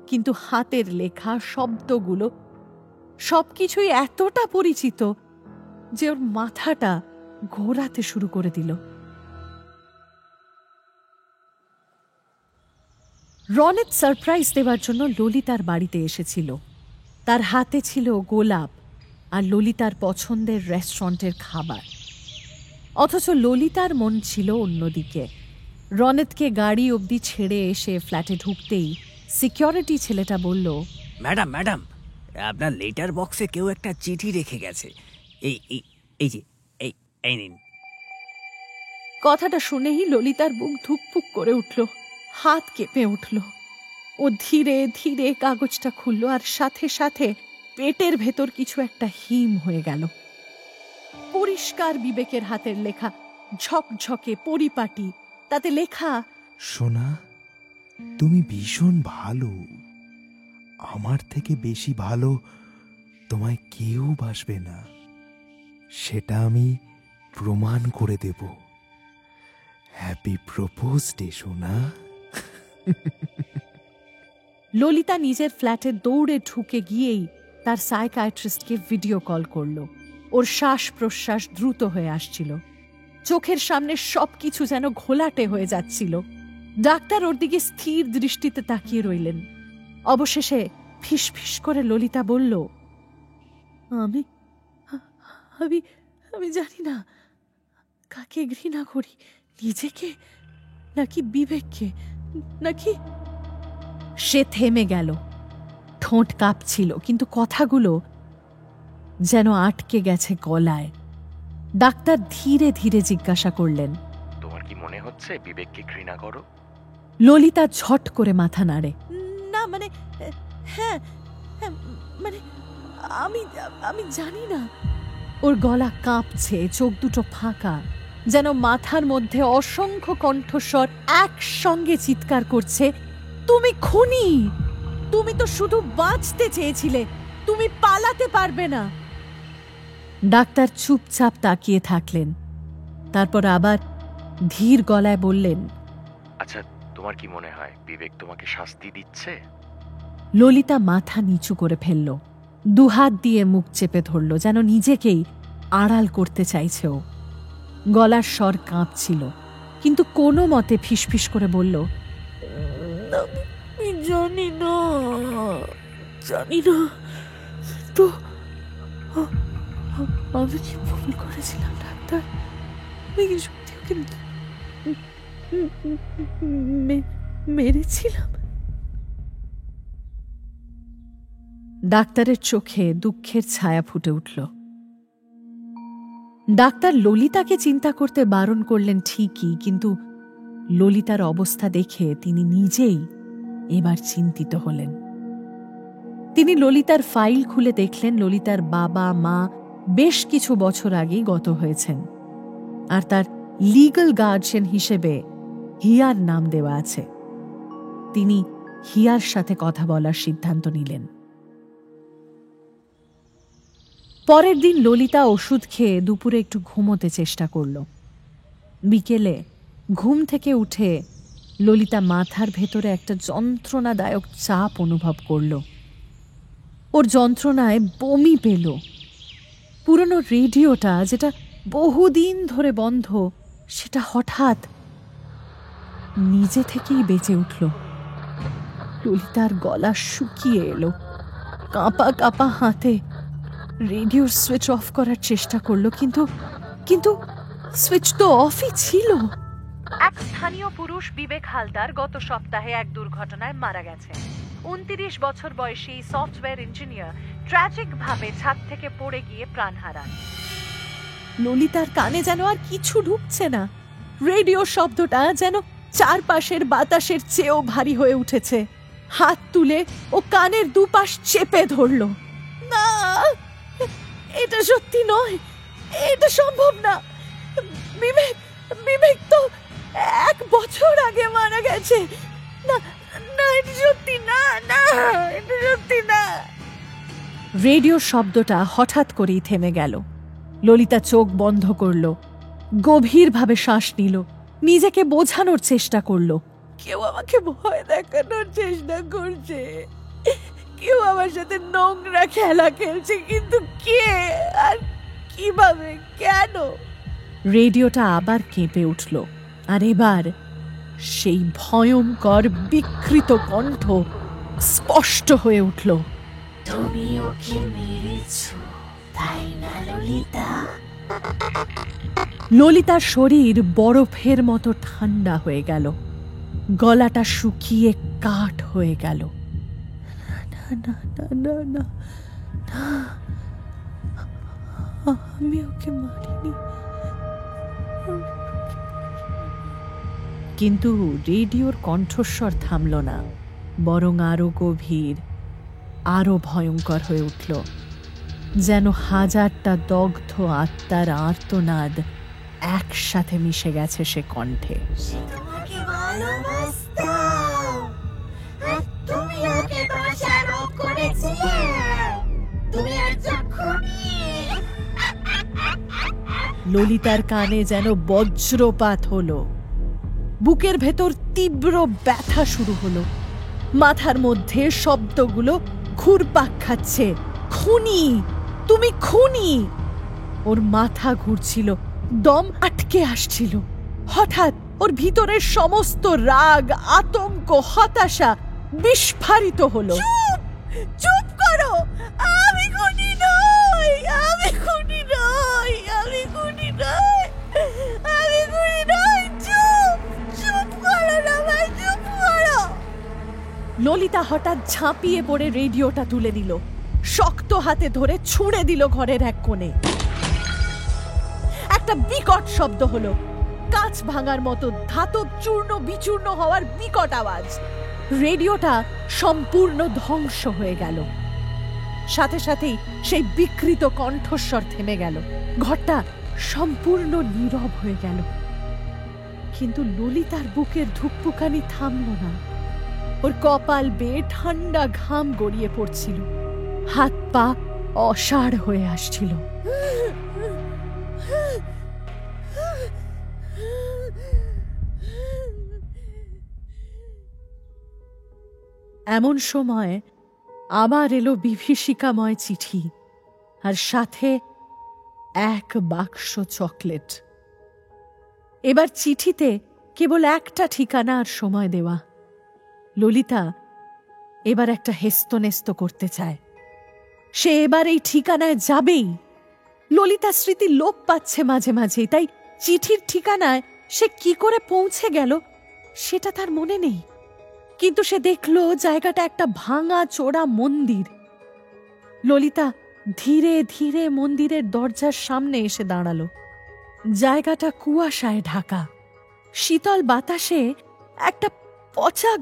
B: কিন্তু হাতের লেখা শব্দগুলো সবকিছুই এতটা পরিচিত যে ওর মাথাটা ঘোরাতে শুরু করে দিল। রনেত সারপ্রাইজ দেওয়ার জন্য ললিতার বাড়িতে এসেছিল। তার হাতে ছিল গোলাপ আর ললিতার পছন্দের রেস্টুরেন্টের খাবার। অথচ ললিতার মন ছিল অন্যদিকে। রনেতকে গাড়ি অবধি ছেড়ে এসে ফ্ল্যাটে ঢুকতেই সিকিউরিটি ছেলেটা বলল,
G: ম্যাডাম ম্যাডাম, আপনার লেটার বক্সে কেউ একটা চিঠি রেখে গেছে। এই এই এই যে এই এই নিন।
B: কথাটা শুনেই ললিতার বুক ধুকপুক করে উঠল, হাত কেঁপে উঠল। ও ধীরে ধীরে কাগজটা খুলল, আর সাথে সাথে পেটের ভেতর কিছু একটা হিম হয়ে গেল। পরিষ্কার বিবেকের হাতের লেখা, ঝকঝকে পরিপাটি। তাতে লেখা,
C: সোনা, তুমি ভীষণ ভালো। আমার থেকে বেশি ভালো তোমায় কেউ বাসবে না, সেটা আমি প্রমাণ করে দেব। হ্যাপি প্রপোজ ডে সোনা।
B: ললিতা নিজের ফ্ল্যাটে দৌড়ে ঢুকে গিয়েই তার সাইকিয়াট্রিস্টকে ভিডিও কল করল। ওর শ্বাস প্রশ্বাস দ্রুত হয়ে আসছিল, চোখের সামনে সবকিছু যেন ঘোলাটে হয়ে যাচ্ছিল। ডাক্তার ওর দিকে স্থির দৃষ্টিতে তাকিয়ে রইলেন। অবশেষে ফিসফিস করে ললিতা বলল, আমি আমি আমি জানি না কাকে ঘৃণা করি, নিজেকে নাকি বিবেককে, নাকি। সে থেমে গেল, ঠোঁট কাঁপছিল, কিন্তু কথাগুলো যেন আটকে গেছে গলায়। ডাক্তার ধীরে ধীরে জিজ্ঞাসা করলেন,
D: তোমার কি মনে হচ্ছে বিবেককে ঘৃণা করো?
B: ললিতা ঝট করে মাথা নাড়ে, না মানে হ্যাঁ মানে আমি আমি জানি না। ওর গলা কাঁপছে, চোখ দুটো ফাঁকা, যেন মাথার মধ্যে অসংখ্য কণ্ঠস্বর একসঙ্গে চিৎকার করছে, তুমি খুনি, তুমি তো শুধু বাঁচতে চেয়েছিলে, তুমি পালাতে পারবে না। ডাক্তার চুপচাপ তাকিয়ে থাকলেন, তারপর আবার ধীর গলায় বললেন,
D: আচ্ছা, তোমার কি মনে হয় বিবেক তোমাকে শাস্তি দিচ্ছে?
B: ললিতা মাথা নিচু করে ফেলল, দুহাত দিয়ে মুখ চেপে ধরল, যেন নিজেকেই আড়াল করতে চাইছে ও। গলার স্বর কাঁপছিল, কিন্তু কোনো মতে ফিসফিস করে বলল, আমি জানি না, জানি না তো আমি কি ভুল করেছিলাম ডাক্তার? আমি কি সত্যি ওকে মেরেছিলাম? ডাক্তারের চোখে দুঃখের ছায়া ফুটে উঠল। ডাক্তার ললিতাকে চিন্তা করতে বারণ করলেন ঠিকই, কিন্তু ললিতার অবস্থা দেখে তিনি নিজেই এবার চিন্তিত হলেন। তিনি ললিতার ফাইল খুলে দেখলেন ললিতার বাবা মা বেশ কিছু বছর আগেই গত হয়েছেন, আর তার লিগ্যাল গার্ডিয়ান হিসেবে হিয়ার নাম দেওয়া আছে। তিনি হিয়ার সাথে কথা বলার সিদ্ধান্ত নিলেন। পরের দিন ললিতা ওষুধ খেয়ে দুপুরে একটু ঘুমোতে চেষ্টা করল। বিকেলে ঘুম থেকে উঠে ললিতা মাথার ভেতরে একটা যন্ত্রণাদায়ক চাপ অনুভব করল। ওর যন্ত্রণায় বমি পেল। পুরনো রেডিওটা, যেটা বহুদিন ধরে বন্ধ, সেটা হঠাৎ নিজে থেকেই বেজে উঠল। ললিতার গলা শুকিয়ে এলো, কাঁপা কাঁপা হাতে রেডিওর সুইচ অফ করার চেষ্টা করলো, কিন্তু সুইচ তো অফই ছিল।
E: এক স্থানীয় পুরুষ বিবেক হালদার গত সপ্তাহে এক দুর্ঘটনায় মারা গেছে। 29 বছর বয়সী সফটওয়্যার ইঞ্জিনিয়ার ট্র্যাজিক ভাবে ছাদ থেকে পড়ে গিয়ে প্রাণ হারান।
B: ললিতার কানে যেন আর কিছু ঢুকছে না। রেডিও শব্দটা যেন চারপাশের বাতাসের চেয়েও ভারী হয়ে উঠেছে। হাত তুলে ও কানের দুপাশ চেপে ধরল। না, এটা সত্যি নয়, এটা সম্ভব না। বিবেক তো 1 বছর আগে মারা গেছে। না না, এটা সত্যি না, না এটা সত্যি না। রেডিও শব্দটা হঠাৎ করেই থেমে গেল। ললিতা চোখ বন্ধ করল, গভীরভাবে শ্বাস নিল, নিজেকে বোঝানোর চেষ্টা করল। কেউ আমাকে ভয় দেখানোর চেষ্টা করছে, কেউ আমার সাথে নোংরা খেলা খেলছে, কিন্তু কে আর কিভাবে, কেন? রেডিওটা আবার কেঁপে উঠল, আর এবার সেই ভয়ঙ্কর বিকৃত কণ্ঠ স্পষ্ট হয়ে উঠল। তুমি ওকে মেরেছো, তাই না ললিতা? ললিতার শরীর বরফের মতো ঠান্ডা হয়ে গেল, গলাটা শুকিয়ে কাঠ হয়ে গেল। না না না না না, আমি ওকে মারিনি। কিন্তু রেডিওর কণ্ঠস্বর থামল না, বরং আরো গভীর, আরো ভয়ঙ্কর হয়ে উঠল, যেন হাজারটা দগ্ধ আত্মার আর্তনাদ একসাথে মিশে গেছে সে কণ্ঠে। ললিতার কানে যেন বজ্রপাত হলো, বুকের ভেতর তীব্র ব্যথা শুরু হলো, মাথার মধ্যে শব্দগুলো ঘুরপাক খাচ্ছে। খুনি, তুমি খুনি। ওর মাথা ঘুরছিল, দম আটকে আসছিল। হঠাৎ ওর ভিতরের সমস্ত রাগ, আতঙ্ক, হতাশা বিস্ফারিত হলো। চুপ করো, আমি খুনি নই, আমি খুনি নই, আমি খুনি নই, আমি খুনি নই, চুপ চুপ করো না ভাই, চুপ করো। ললিতা হঠাৎ ঝাঁপিয়ে পড়ে রেডিওটা তুলে দিল, শক্ত হাতে ধরে ছুঁড়ে দিল ঘরের এক কোণে। একটা বিকট শব্দ হলো, কাঁচ ভাঙার মতো ধাতব চূর্ণ বিচূর্ণ হওয়ার বিকট আওয়াজ। রেডিওটা সম্পূর্ণ ধ্বংস হয়ে গেল। সাথে সাথেই সেই বিকৃত কণ্ঠস্বর থেমে গেল। ঘরটা সম্পূর্ণ নীরব হয়ে গেল। কিন্তু ললিতার বুকের ধুকপুকানি থামল না। ওর কপাল বেয়ে ঠান্ডা ঘাম গড়িয়ে পড়ছিল, হাত পা অসাড় হয়ে আসছিল। এমন সময় আবার এলো বিভীষিকাময় চিঠি, আর সাথে এক বাক্স চকলেট। এবার চিঠিতে কেবল একটা ঠিকানা আর সময় দেওয়া। ললিতা এবার একটা হেস্তনেস্ত করতে চায়। সে এবার এই ঠিকানায় যাবেই। ললিতা স্মৃতি লোপ পাচ্ছে মাঝে মাঝে, তাই চিঠির ঠিকানায় সে কি করে পৌঁছে গেল সেটা তার মনে নেই। কিন্তু সে দেখল জায়গাটা একটা ভাঙা চোরা মন্দির। ললিতা ধীরে ধীরে মন্দিরের দরজার সামনে এসে দাঁড়ালো। জায়গাটা কুয়াশায় ঢাকা। শীতল বাতাসে একটা পচা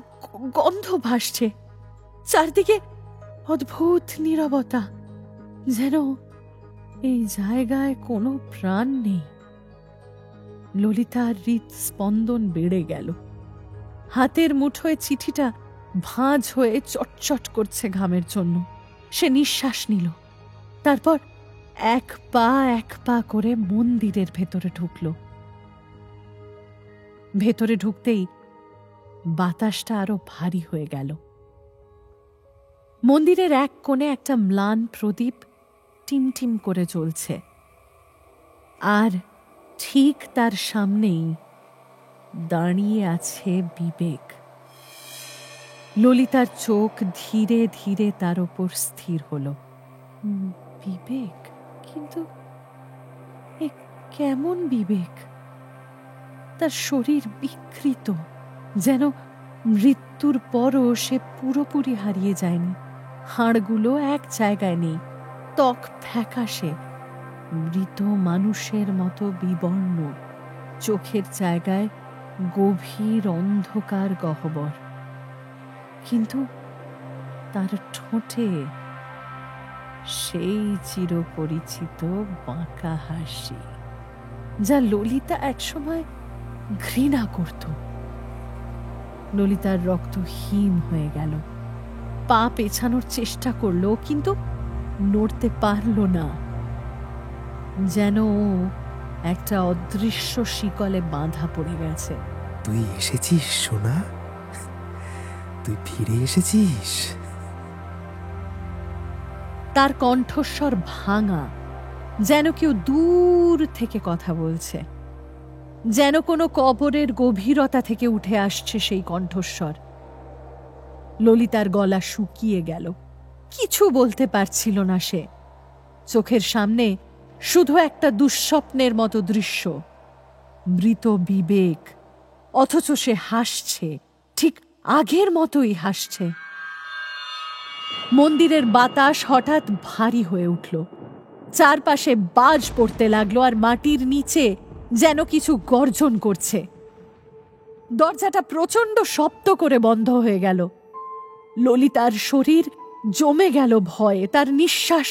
B: গন্ধ ভাসছে। চারদিকে অদ্ভুত নীরবতা, যেন এই জায়গায় কোনো প্রাণ নেই। ললিতার হৃদস্পন্দন বেড়ে গেল। হাতের মুঠোয় চিঠিটা ভাঁজ হয়ে চটচট করছে ঘামের জন্য। সে নিঃশ্বাস নিল, তারপর এক পা করে মন্দিরের ভেতরে ঢুকল। ভেতরে ঢুকতেই বাতাসটা আরো ভারী হয়ে গেল। মন্দিরের এক কোণে একটা ম্লান প্রদীপ টিমটিম করে জ্বলছে, আর ঠিক তার সামনেই দাঁড়িয়ে আছে বিবেক। ললিতার চোখ ধীরে ধীরে তার ওপর স্থির হল। বিবেক? কিন্তু এ কেমন বিবেক? তার শরীর বিকৃত, যেন মৃত্যুর পরও সে পুরোপুরি হারিয়ে যায়নি। হাড়গুলো এক জায়গায় নেই, ত্বক ফ্যাকাশে, মৃত মানুষের মতো বিবর্ণ। চোখের জায়গায় গভীর অন্ধকার গহ্বর, কিন্তু তার ঠোঁটে সেই চিরপরিচিত বাঁকা হাসি, যা ললিতা একসময় ঘৃণা করত। ললিতার রক্ত হিম হয়ে গেল। পা পেছানোর চেষ্টা করলো, কিন্তু নড়তে পারল না। যেন একটা অদৃশ্য শিকলে বাঁধা পড়ে গেছে।
C: তুই এসেছিস সোনা, তুই ফিরে এসেছিস।
B: তার কণ্ঠস্বর ভাঙা, যেন কেউ দূর থেকে কথা বলছে, যেন কোনো কবরের গভীরতা থেকে উঠে আসছে সেই কণ্ঠস্বর। ললিতার গলা শুকিয়ে গেল, কিছু বলতে পারছিল না সে। চোখের সামনে শুধু একটা দুঃস্বপ্নের মতো দৃশ্য, মৃত বিবেক, অথচ সে হাসছে, ঠিক আগের মতোই হাসছে। মন্দিরের বাতাস হঠাৎ ভারী হয়ে উঠল। চারপাশে বাজ পড়তে লাগলো, আর মাটির নিচে যেন কিছু গর্জন করছে। দরজাটা প্রচণ্ড শব্দ করে বন্ধ হয়ে গেল। ললিতার শরীর জমে গেল ভয়ে। তার নিঃশ্বাস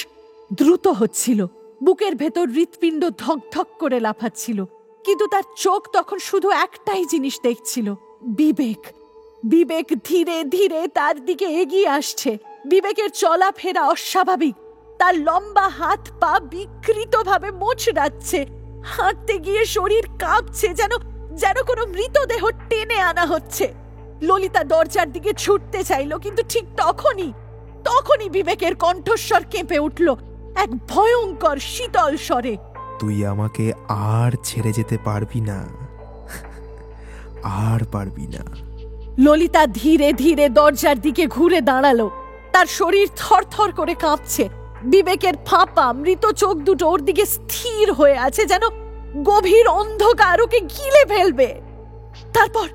B: দ্রুত হচ্ছিল, বুকের ভেতর হৃৎপিণ্ড ধকধক করে লাফাচ্ছিল। কিন্তু তার চোখ তখন শুধু একটাই জিনিস দেখছিল, বিবেক। বিবেক ধীরে ধীরে তার দিকে এগিয়ে আসছে। বিবেকের চলাফেরা অস্বাভাবিক, তার লম্বা হাত পা বিকৃতভাবে মোচড়াচ্ছে। হাঁটতে গিয়ে শরীর কাঁপছে, যেন কোনো মৃতদেহ টেনে আনা হচ্ছে। ললিতা দরজার দিকে ছুটতে চাইল, কিন্তু ঠিক তখনই বিবেকের কণ্ঠস্বর কেঁপে উঠল এক ভয়ঙ্কর শীতল স্বরে।
C: তুই আমাকে আর ছেড়ে যেতে পারবি না, আর পারবি না।
B: ললিতা ধীরে ধীরে দরজার দিকে ঘুরে দাঁড়ালো। তার শরীর থরথর করে কাঁপছে। বিবেকের ফাঁপা মৃত চোখ দুটো ওর দিকে স্থির হয়ে আছে, যেন গভীর অন্ধকার ওকে গিলে ফেলবে। তারপর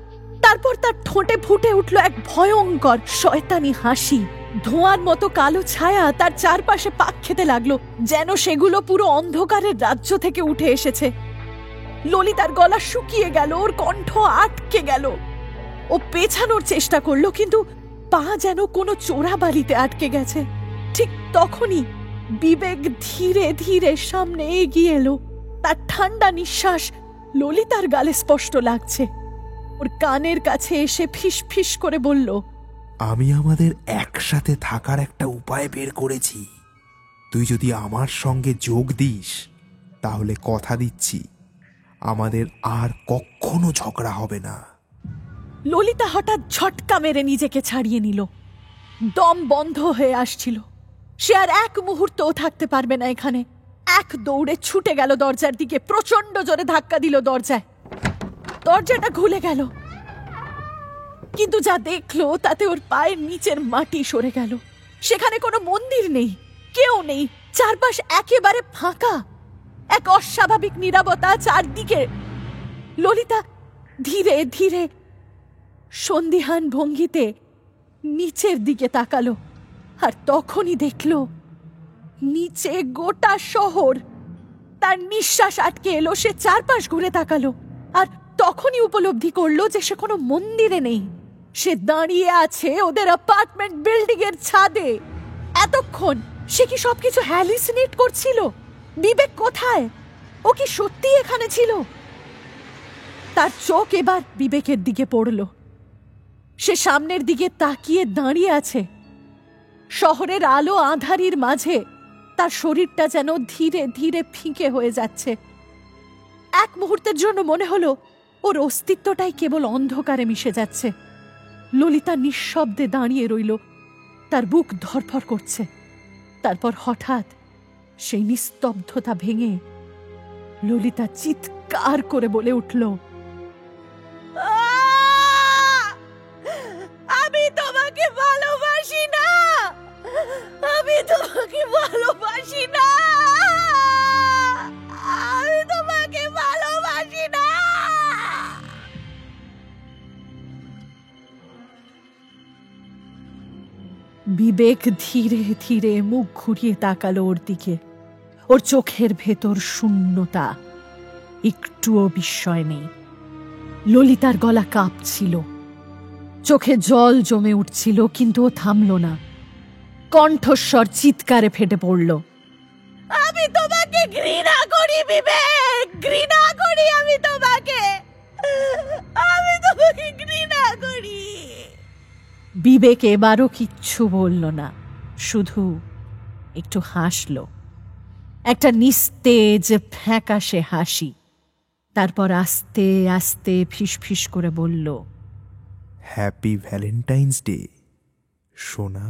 B: তারপর তার ঠোঁটে ফুটে উঠল এক ভয়ঙ্কর শয়তানি হাসি। ধোঁয়ার মতো কালো ছায়া তার চারপাশে পাক খেতে লাগলো, যেন সেগুলো পুরো অন্ধকারের রাজ্য থেকে উঠে এসেছে। ললিতার গলা শুকিয়ে গেল, ওর কণ্ঠ আটকে গেল। ও পেছানোর চেষ্টা করলো, কিন্তু পা যেন কোনো চোরাবালিতে আটকে গেছে। ঠিক তখনই বিবেক ধীরে ধীরে সামনে এগিয়ে এলো। তার ঠান্ডা নিঃশ্বাস ললিতার গালে স্পষ্ট লাগছে। ওর কানের কাছে এসে ফিস ফিস করে বলল,
C: আমি আমাদের একসাথে থাকার একটা উপায় বের করেছি। তুই যদি আমার সঙ্গে যোগ দিস, তাহলে কথা দিচ্ছি আমাদের আর কখনো ঝগড়া হবে না।
B: ললিতা হঠাৎ ঝটকা মেরে নিজেকে ছাড়িয়ে নিল। দম বন্ধ হয়ে আসছিল। সে আর এক মুহূর্তও থাকতে পারবে না এখানে। এক দৌড়ে ছুটে গেল দরজার দিকে, প্রচন্ড জোরে ধাক্কা দিল দরজায়। দরজাটা খুলে গেল, কিন্তু যা দেখলো তাতে ওর পায়ের নিচের মাটি সরে গেল। সেখানে কোনো মন্দির নেই, কেউ নেই, চারপাশ একেবারে ফাঁকা। এক অস্বাভাবিক নীরবতা চারদিকে। ললিতা ধীরে ধীরে সন্দিহান ভঙ্গিতে নিচের দিকে তাকালো, আর তখনই দেখল নিচে গোটা শহর। তার নিঃশ্বাস আটকে এলো। সে চারপাশ ঘুরে তাকালো, আর তখনই উপলব্ধি করলো যে সে কোনো মন্দিরে নেই। সে দাঁড়িয়ে আছে ওদের অ্যাপার্টমেন্ট বিল্ডিং এর ছাদে। এতক্ষণ সে কি সবকিছু হ্যালুসিনেট করছিল? বিবেক কোথায়? ও কি সত্যি এখানে ছিল? তার চোখ এবার বিবেকের দিকে পড়ল। সে সামনের দিকে তাকিয়ে দাঁড়িয়ে আছে। শহরের আলো আঁধারির মাঝে তার শরীরটা যেন ধীরে ধীরে ফিকে হয়ে যাচ্ছে। এক মুহূর্তের জন্য মনে হলো ওর অস্তিত্বটাই কেবল অন্ধকারে মিশে যাচ্ছে। ললিতা নিঃশব্দে দাঁড়িয়ে রইল, তার বুক ধড়ফড় করছে। তারপর হঠাৎ সেই নিস্তব্ধতা ভেঙে ললিতা চিৎকার করে বলে উঠল, আমি তোমাকে ভালোবাসি না, আমি তোমাকে ভালোবাসি না, আমি তোমাকে ভালোবাসি না। বিবেক ধীরে ধীরে মুখ ঘুরিয়ে তাকালো ওর দিকে। ওর চোখের ভেতর শূন্যতা, একটুও বিস্ময় নেই। ললিতার গলা কাঁপছিল, চোখে জল জমে উঠছিল, কিন্তু ও থামল না। কণ্ঠস্বর চিৎকারে ফেটে পড়ল, আমি তোমাকে ঘৃণা করি বিবেক, ঘৃণা করি আমি তোমাকে ঘৃণা করি। বিবেক এবারও কিচ্ছু বলল না, শুধু একটু হাসল, একটা নিস্তেজ ফ্যাকাশে হাসি। তারপর আস্তে আস্তে ফিসফিস করে বলল,
C: হ্যাপি ভ্যালেন্টাইন্স ডে সোনা।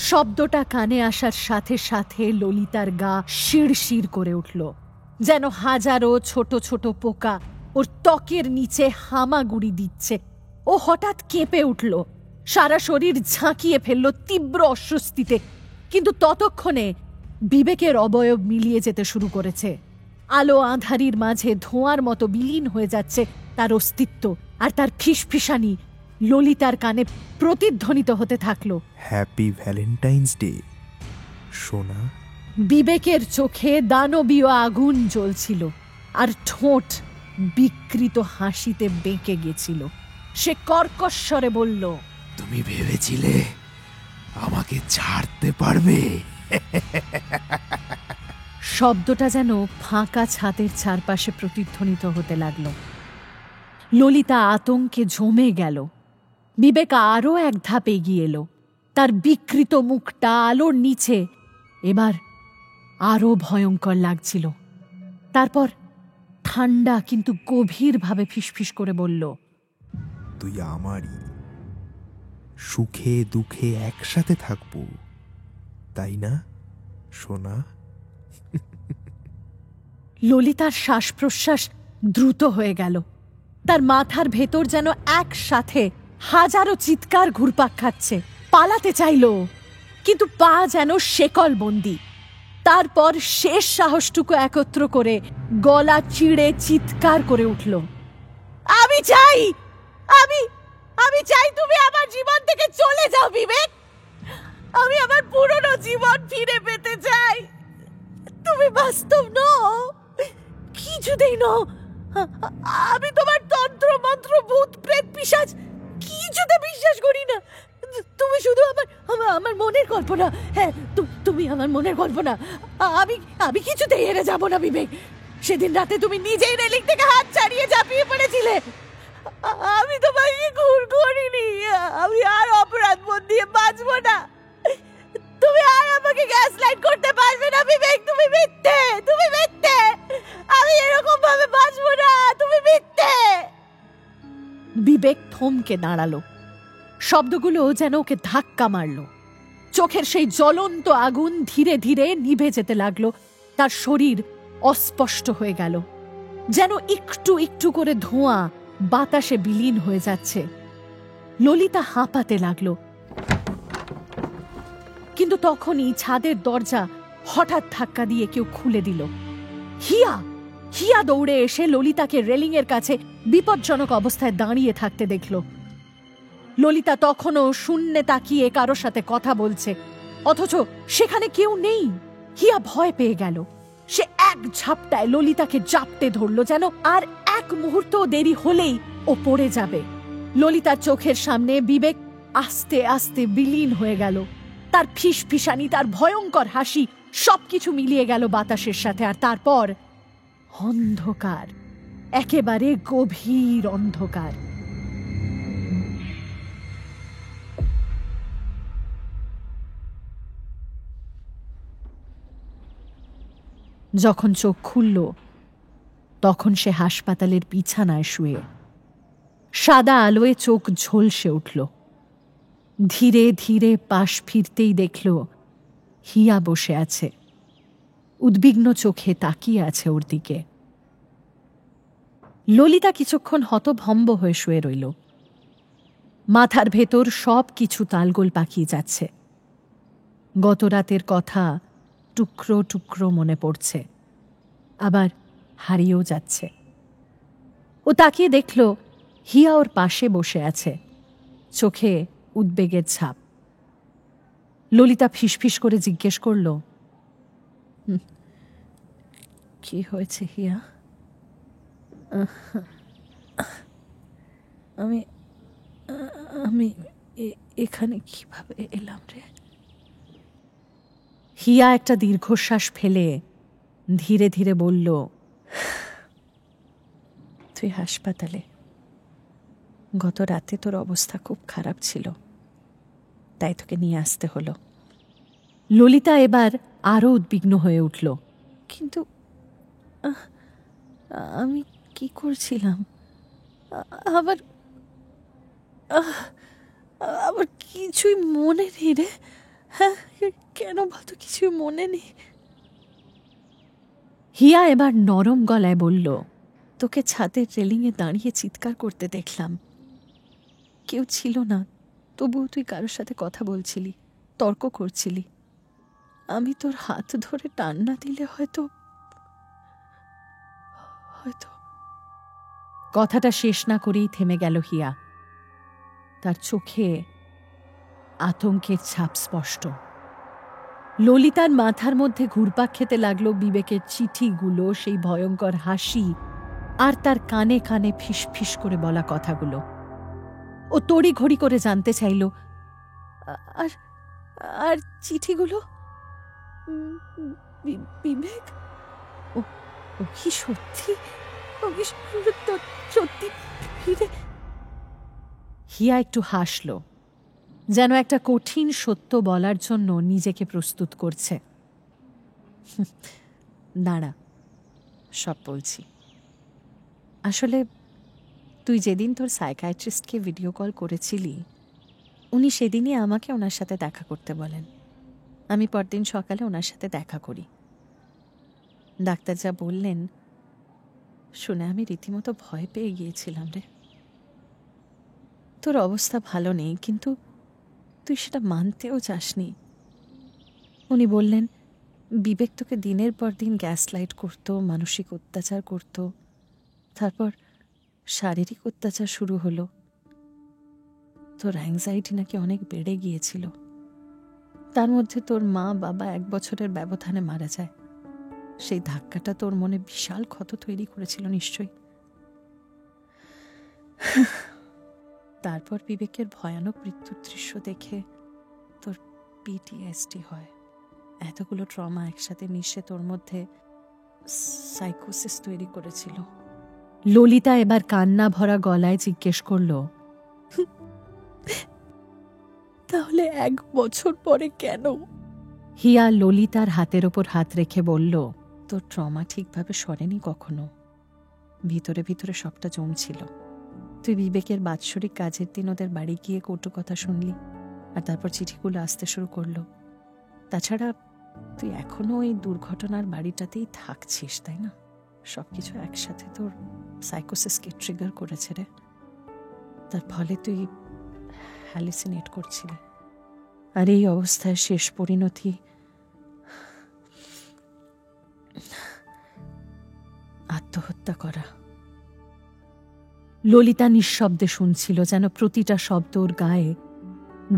B: শব্দটা কানে আসার সাথে সাথে ললিতার গা শিরশির করে উঠল, যেন হাজারো ছোট ছোট পোকা ওর ত্বকের নিচে হামাগুড়ি দিচ্ছে। ও হঠাৎ কেঁপে উঠল, সারা শরীর ঝাঁকিয়ে ফেলল তীব্র অস্বস্তিতে। কিন্তু ততক্ষণে বিবেকের অবয়ব মিলিয়ে যেতে শুরু করেছে। আলো আঁধারির মাঝে ধোঁয়ার মতো বিলীন হয়ে যাচ্ছে তার অস্তিত্ব, আর তার ফিসফিসানি ললিতার কানে প্রতিধ্বনিত হতে থাকলো,
C: হ্যাপি ভ্যালেন্টাইন্স ডে সোনা।
B: বিবেকের চোখে দানবীয় আগুন জ্বলছিল, আর ঠোঁট বিকৃত হাসিতে বেঁকে গেছিল। সে কর্কশ্বরে বলল,
C: তুমি ভেবেছিলে আমাকে ছাড়তে পারবে?
B: শব্দটা যেন ফাঁকা ছাদের চারপাশে প্রতিধ্বনিত হতে লাগলো। ললিতা আতঙ্কে জমে গেল। বিবেক আরও এক ধাপ এগিয়ে এলো। তার বিকৃত মুখটা আলোর নিচে এবার আরও ভয়ঙ্কর লাগছিল। তারপর ঠান্ডা কিন্তু গভীরভাবে ফিসফিস করে বলল,
C: তুই আমারই, সুখে দুঃখে একসাথে থাকবো, তাই না সোনা?
B: ললিতার শ্বাস প্রশ্বাস দ্রুত হয়ে গেল। তার মাথার ভেতর যেন একসাথে হাজারো চিৎকার ঘুরপাক খাচ্ছে। পালাতে চাইল, কিন্তু পা যেন শেকল বন্দি। তারপর শেষ সাহসটুকু একত্র করে গলা চিড়ে চিৎকার করে উঠল, আমি চাই, আমি চাই তুমি আমার জীবন থেকে চলে যাও বিবেক। আমি আমার পুরনো জীবন ফিরে পেতে চাই। তুমি বাস্তব নও, কিছুতেই নও। আমি তোমার তন্ত্র মন্ত্র ভূত প্রেত পিশাচ কিছুতে বিশ্বাস করি না। তুমি শুধু আমার মনের কল্পনা। হ্যাঁ, তুমি আমার মনের কল্পনা। আমি কিছুতেই হেরে যাব না বিবেক। সেদিন রাতে তুমি নিজেই রেলিং থেকে হাত ছাড়িয়ে ঝাঁপিয়ে পড়েছিলে। আমি তোমাকে ঘুর করিনি। আমি আর অপরাধ বোধ দিয়ে বাঁচবো না। তুমি আর আমাকে গ্যাস লাইট করতে পারবে না বিবেক। তুমি মিথ্যে, তুমি মিথ্যে। আমি এরকম ভাবে বাঁচবো না, তুমি মিথ্যে। বিবেক থমকে দাঁড়ালো। শব্দগুলো যেন ওকে ধাক্কা মারলো। চোখের সেই জ্বলন্ত আগুন ধীরে ধীরে নিভে যেতে লাগলো। তার শরীর অস্পষ্ট হয়ে গেল, যেন একটু একটু করে ধোঁয়া বাতাসে বিলীন হয়ে যাচ্ছে। ললিতা হাঁপাতে লাগলো। কিন্তু তখনই ছাদের দরজা হঠাৎ ধাক্কা দিয়ে কেউ খুলে দিল। হিয়া দৌড়ে এসে ললিতাকে রেলিং এর কাছে বিপজ্জনক অবস্থায় দাঁড়িয়ে থাকতে দেখল। ললিতা তখনও শূন্যে তাকিয়ে কারোর সাথে কথা বলছে, অথচ সেখানে কেউ নেই। হিয়া ভয় পেয়ে গেল। সে এক ঝাপটায় ললিতাকে জাপটে ধরল, যেন আর এক মুহূর্ত দেরি হলেই ও পড়ে যাবে। ললিতার চোখের সামনে বিবেক আস্তে আস্তে বিলীন হয়ে গেল। তার ফিসফিসানি, তার ভয়ঙ্কর হাসি সবকিছু মিলিয়ে গেল বাতাসের সাথে। আর তারপর অন্ধকার, একেবারে গভীর অন্ধকার। যখন চোখ খুলল, তখন সে হাসপাতালের বিছানায় শুয়ে। সাদা আলোয় চোখ ঝলসে উঠল। ধীরে ধীরে পাশ ফিরতেই দেখল হিয়া বসে আছে, উদ্বিগ্ন চোখে তাকিয়ে আছে ওর দিকে। ললিতা কিছুক্ষণ হতভম্ব হয়ে শুয়ে রইল। মাথার ভেতর সব কিছু তালগোল পাকিয়ে যাচ্ছে। গত রাতের কথা টুকরো টুকরো মনে পড়ছে, আবার হারিয়েও যাচ্ছে। ও তাকিয়ে দেখল হিয়া ওর পাশে বসে আছে, চোখে উদ্বেগের ছাপ। ললিতা ফিসফিস করে জিজ্ঞেস করল, কি হয়েছে হিয়া? আমি এখানে কিভাবে এলাম রে? হিয়া একটা দীর্ঘশ্বাস ফেলে ধীরে ধীরে বলল, তুই হাসপাতালে। গত রাতে তোর অবস্থা খুব খারাপ ছিল, তাই তোকে নিয়ে আসতে হলো। ললিতা এবার আরো উদ্বিগ্ন হয়ে উঠল। কিন্তু আমি কি করছিলাম? আবার কিছুই মনে নেই রে। হ্যাঁ, কেন বলতো কিছুই মনে নেই? হিয়া এবার নরম গলায় বলল, তোকে ছাদের রেলিংয়ে দাঁড়িয়ে চিৎকার করতে দেখলাম। কেউ ছিল না, তবুও তুই কারোর সাথে কথা বলছিলি, তর্ক করছিলি। আমি তোর হাত ধরে টান না দিলে হয়তো। কথাটা শেষ না করেই থেমে গেল হিয়া। তার চোখে আতঙ্কের ছাপ স্পষ্ট। ললিতার মাথার মধ্যে ঘুরপাক খেতে লাগলো বিবেকের চিঠিগুলো, সেই ভয়ঙ্কর হাসি, আর তার কানে কানে ফিসফিস করে বলা কথাগুলো। ও তড়ি ঘড়ি করে জানতে চাইল, আর চিঠিগুলো? বিবেক, ও কি সত্যি? সত্যি ফিরে? হিয়া একটু হাসল, যেন একটা কঠিন সত্য বলার জন্য নিজেকে প্রস্তুত করছে। দাঁড়া, সব বলছি। আসলে তুই যেদিন তোর সাইকিয়াট্রিস্টকে ভিডিও কল করেছিলি, উনি সেদিনই আমাকে ওনার সাথে দেখা করতে বলেন। আমি পরদিন সকালে ওনার সাথে দেখা করি। ডাক্তার যা বললেন শুনে আমি রীতিমতো ভয় পেয়ে গিয়েছিলাম রে। তোর অবস্থা ভালো নেই, কিন্তু তুই সেটা মানতেও চাসনি। উনি বললেন বিবেক তোকে দিনের পর দিন গ্যাসলাইট করত, মানসিক অত্যাচার করত, তারপর শারীরিক অত্যাচার শুরু হলো। তোর অ্যাংজাইটি নাকি অনেক বেড়ে গিয়েছিল। তার মধ্যে তোর মা বাবা 1 বছরের ব্যবধানে মারা যায়। সেই ধাক্কাটা তোর মনে বিশাল ক্ষত তৈরি করেছিল নিশ্চয়ই। তারপর বিবেকের ভয়ানক মৃত্যুর দৃশ্য দেখে তোর পিটিএসডি হয়। এতগুলো ট্রমা একসাথে মিশে তোর মধ্যে সাইকোসিস তৈরি করেছিল। ললিতা এবার কান্না ভরা গলায় জিজ্ঞেস করল, তাহলে 1 বছর পরে কেন? হিয়া ললিতার হাতের ওপর হাত রেখে বলল, তোর ট্রমা ঠিকভাবে সরেনি কখনো। ভিতরে ভিতরে সবটা জমছিল। তুই বিবেকের বাৎসরিক কাজের দিন ওদের বাড়ি গিয়ে কটু কথা শুনলি, আর তারপর চিঠিগুলো আসতে শুরু করলো। তাছাড়া তুই এখনো ওই দুর্ঘটনার বাড়িটাতেই থাকছিস, তাই না? সবকিছু একসাথে তোর সাইকোসিসকে ট্রিগার করেছে রে। তার ফলে তুই হ্যালুসিনেট করছিলি। আর এই অবস্থায় শেষ পরিণতি আত্মহত্যা করা। ললিতা নিঃশব্দে শুনছিল, যেন প্রতিটা শব্দ ওর গায়ে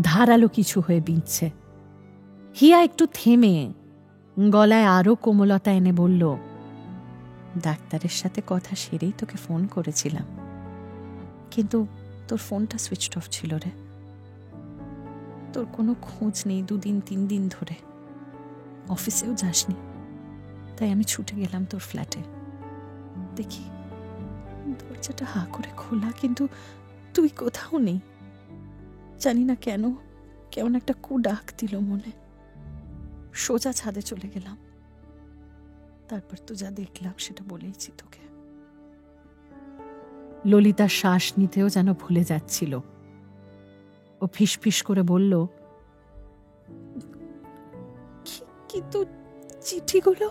B: ধারালো কিছু হয়ে বিঁধছে। হিয়া একটু থেমে গলায় আরো কোমলতা এনে বলল, ডাক্তারের সাথে কথা সেরেই তোকে ফোন করেছিলাম, কিন্তু তোর ফোনটা সুইচড অফ ছিল রে। তোর কোনো খোঁজ নেই 2 দিন 3 দিন ধরে। অফিসেও যাসনি, তাই আমি ছুটে গেলাম তোর ফ্ল্যাটে। দেখি দরজাটা হা করে খোলা, কিন্তু তুই কোথাও নেই। জানি না কেন কেমন একটা ডাক দিল মনে। সোজা ছাদে চলে গেলাম। তারপর তো যা দেখলাম সেটা বলেইছি তোকে। ললিতা শ্বাস নিতেও যেন ভুলে যাচ্ছিল। ও ফিসফিস করে বলল, কিন্তু চিঠিগুলো,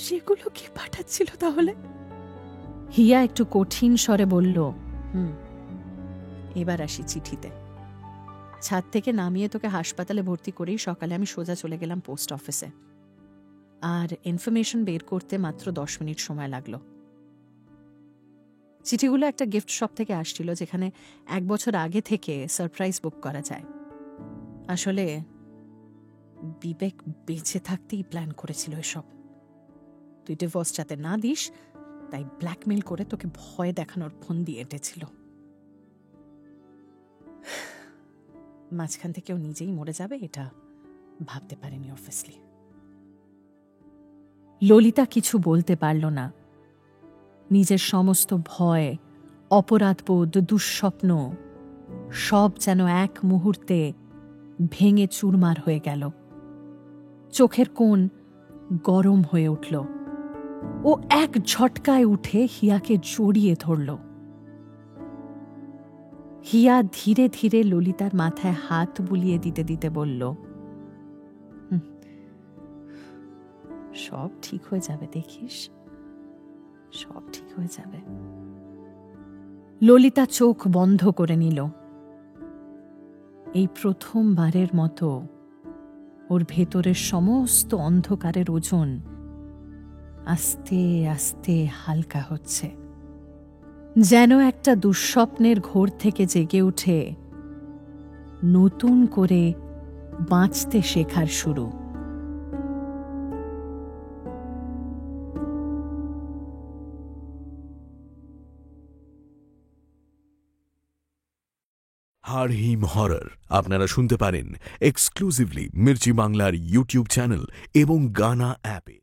B: সেগুলো কে পাঠাচ্ছিল তাহলে? হিয়া একটু কঠিন স্বরে বলল, এবার আসি চিঠিতে। ছাদ থেকে নামিয়ে তোকে হাসপাতালে ভর্তি করেই সকালে আমি সোজা চলে গেলাম পোস্ট অফিসে। আর ইনফরমেশন বের করতে মাত্র 10 মিনিট সময় লাগলো। চিঠিগুলো একটা গিফট শপ থেকে আসছিল, যেখানে 1 বছর আগে থেকে সারপ্রাইজ বুক করা যায়। আসলে বিবেক বেঁচে থাকতেই প্ল্যান করেছিল এসব। তুই ডিভোর্স যাতে না দিস তাই ব্ল্যাকমেল করে তোকে ভয় দেখানোর ফন্দি এঁটেছিল। মাঝখান থেকেও নিজেই মরে যাবে এটা ভাবতে পারেনি অবভিয়াসলি। ললিতা কিছু বলতে পারল না। নিজের সমস্ত ভয়, অপরাধবোধ, দুঃস্বপ্ন সব যেন এক মুহূর্তে ভেঙে চুরমার হয়ে গেল। চোখের কোণ গরম হয়ে উঠল। ও এক ঝটকায় উঠে হিয়াকে জড়িয়ে ধরল। হিয়া ধীরে ধীরে ললিতার মাথায় হাত বুলিয়ে দিতে দিতে বলল, সব ঠিক হয়ে যাবে, দেখিস, সব ঠিক হয়ে যাবে। ললিতা চোখ বন্ধ করে নিল। এই প্রথমবারের মতো ওর ভেতরের সমস্ত অন্ধকারের ওজন আস্তে আস্তে হালকা হচ্ছে, যেন একটা দুঃস্বপ্নের ঘোর থেকে জেগে উঠে নতুন করে বাঁচতে শেখার শুরু।
A: হাড় হিম হরর আপনারা শুনতে পারেন এক্সক্লুসিভলি মির্চি বাংলার ইউটিউব চ্যানেল এবং গানা অ্যাপে।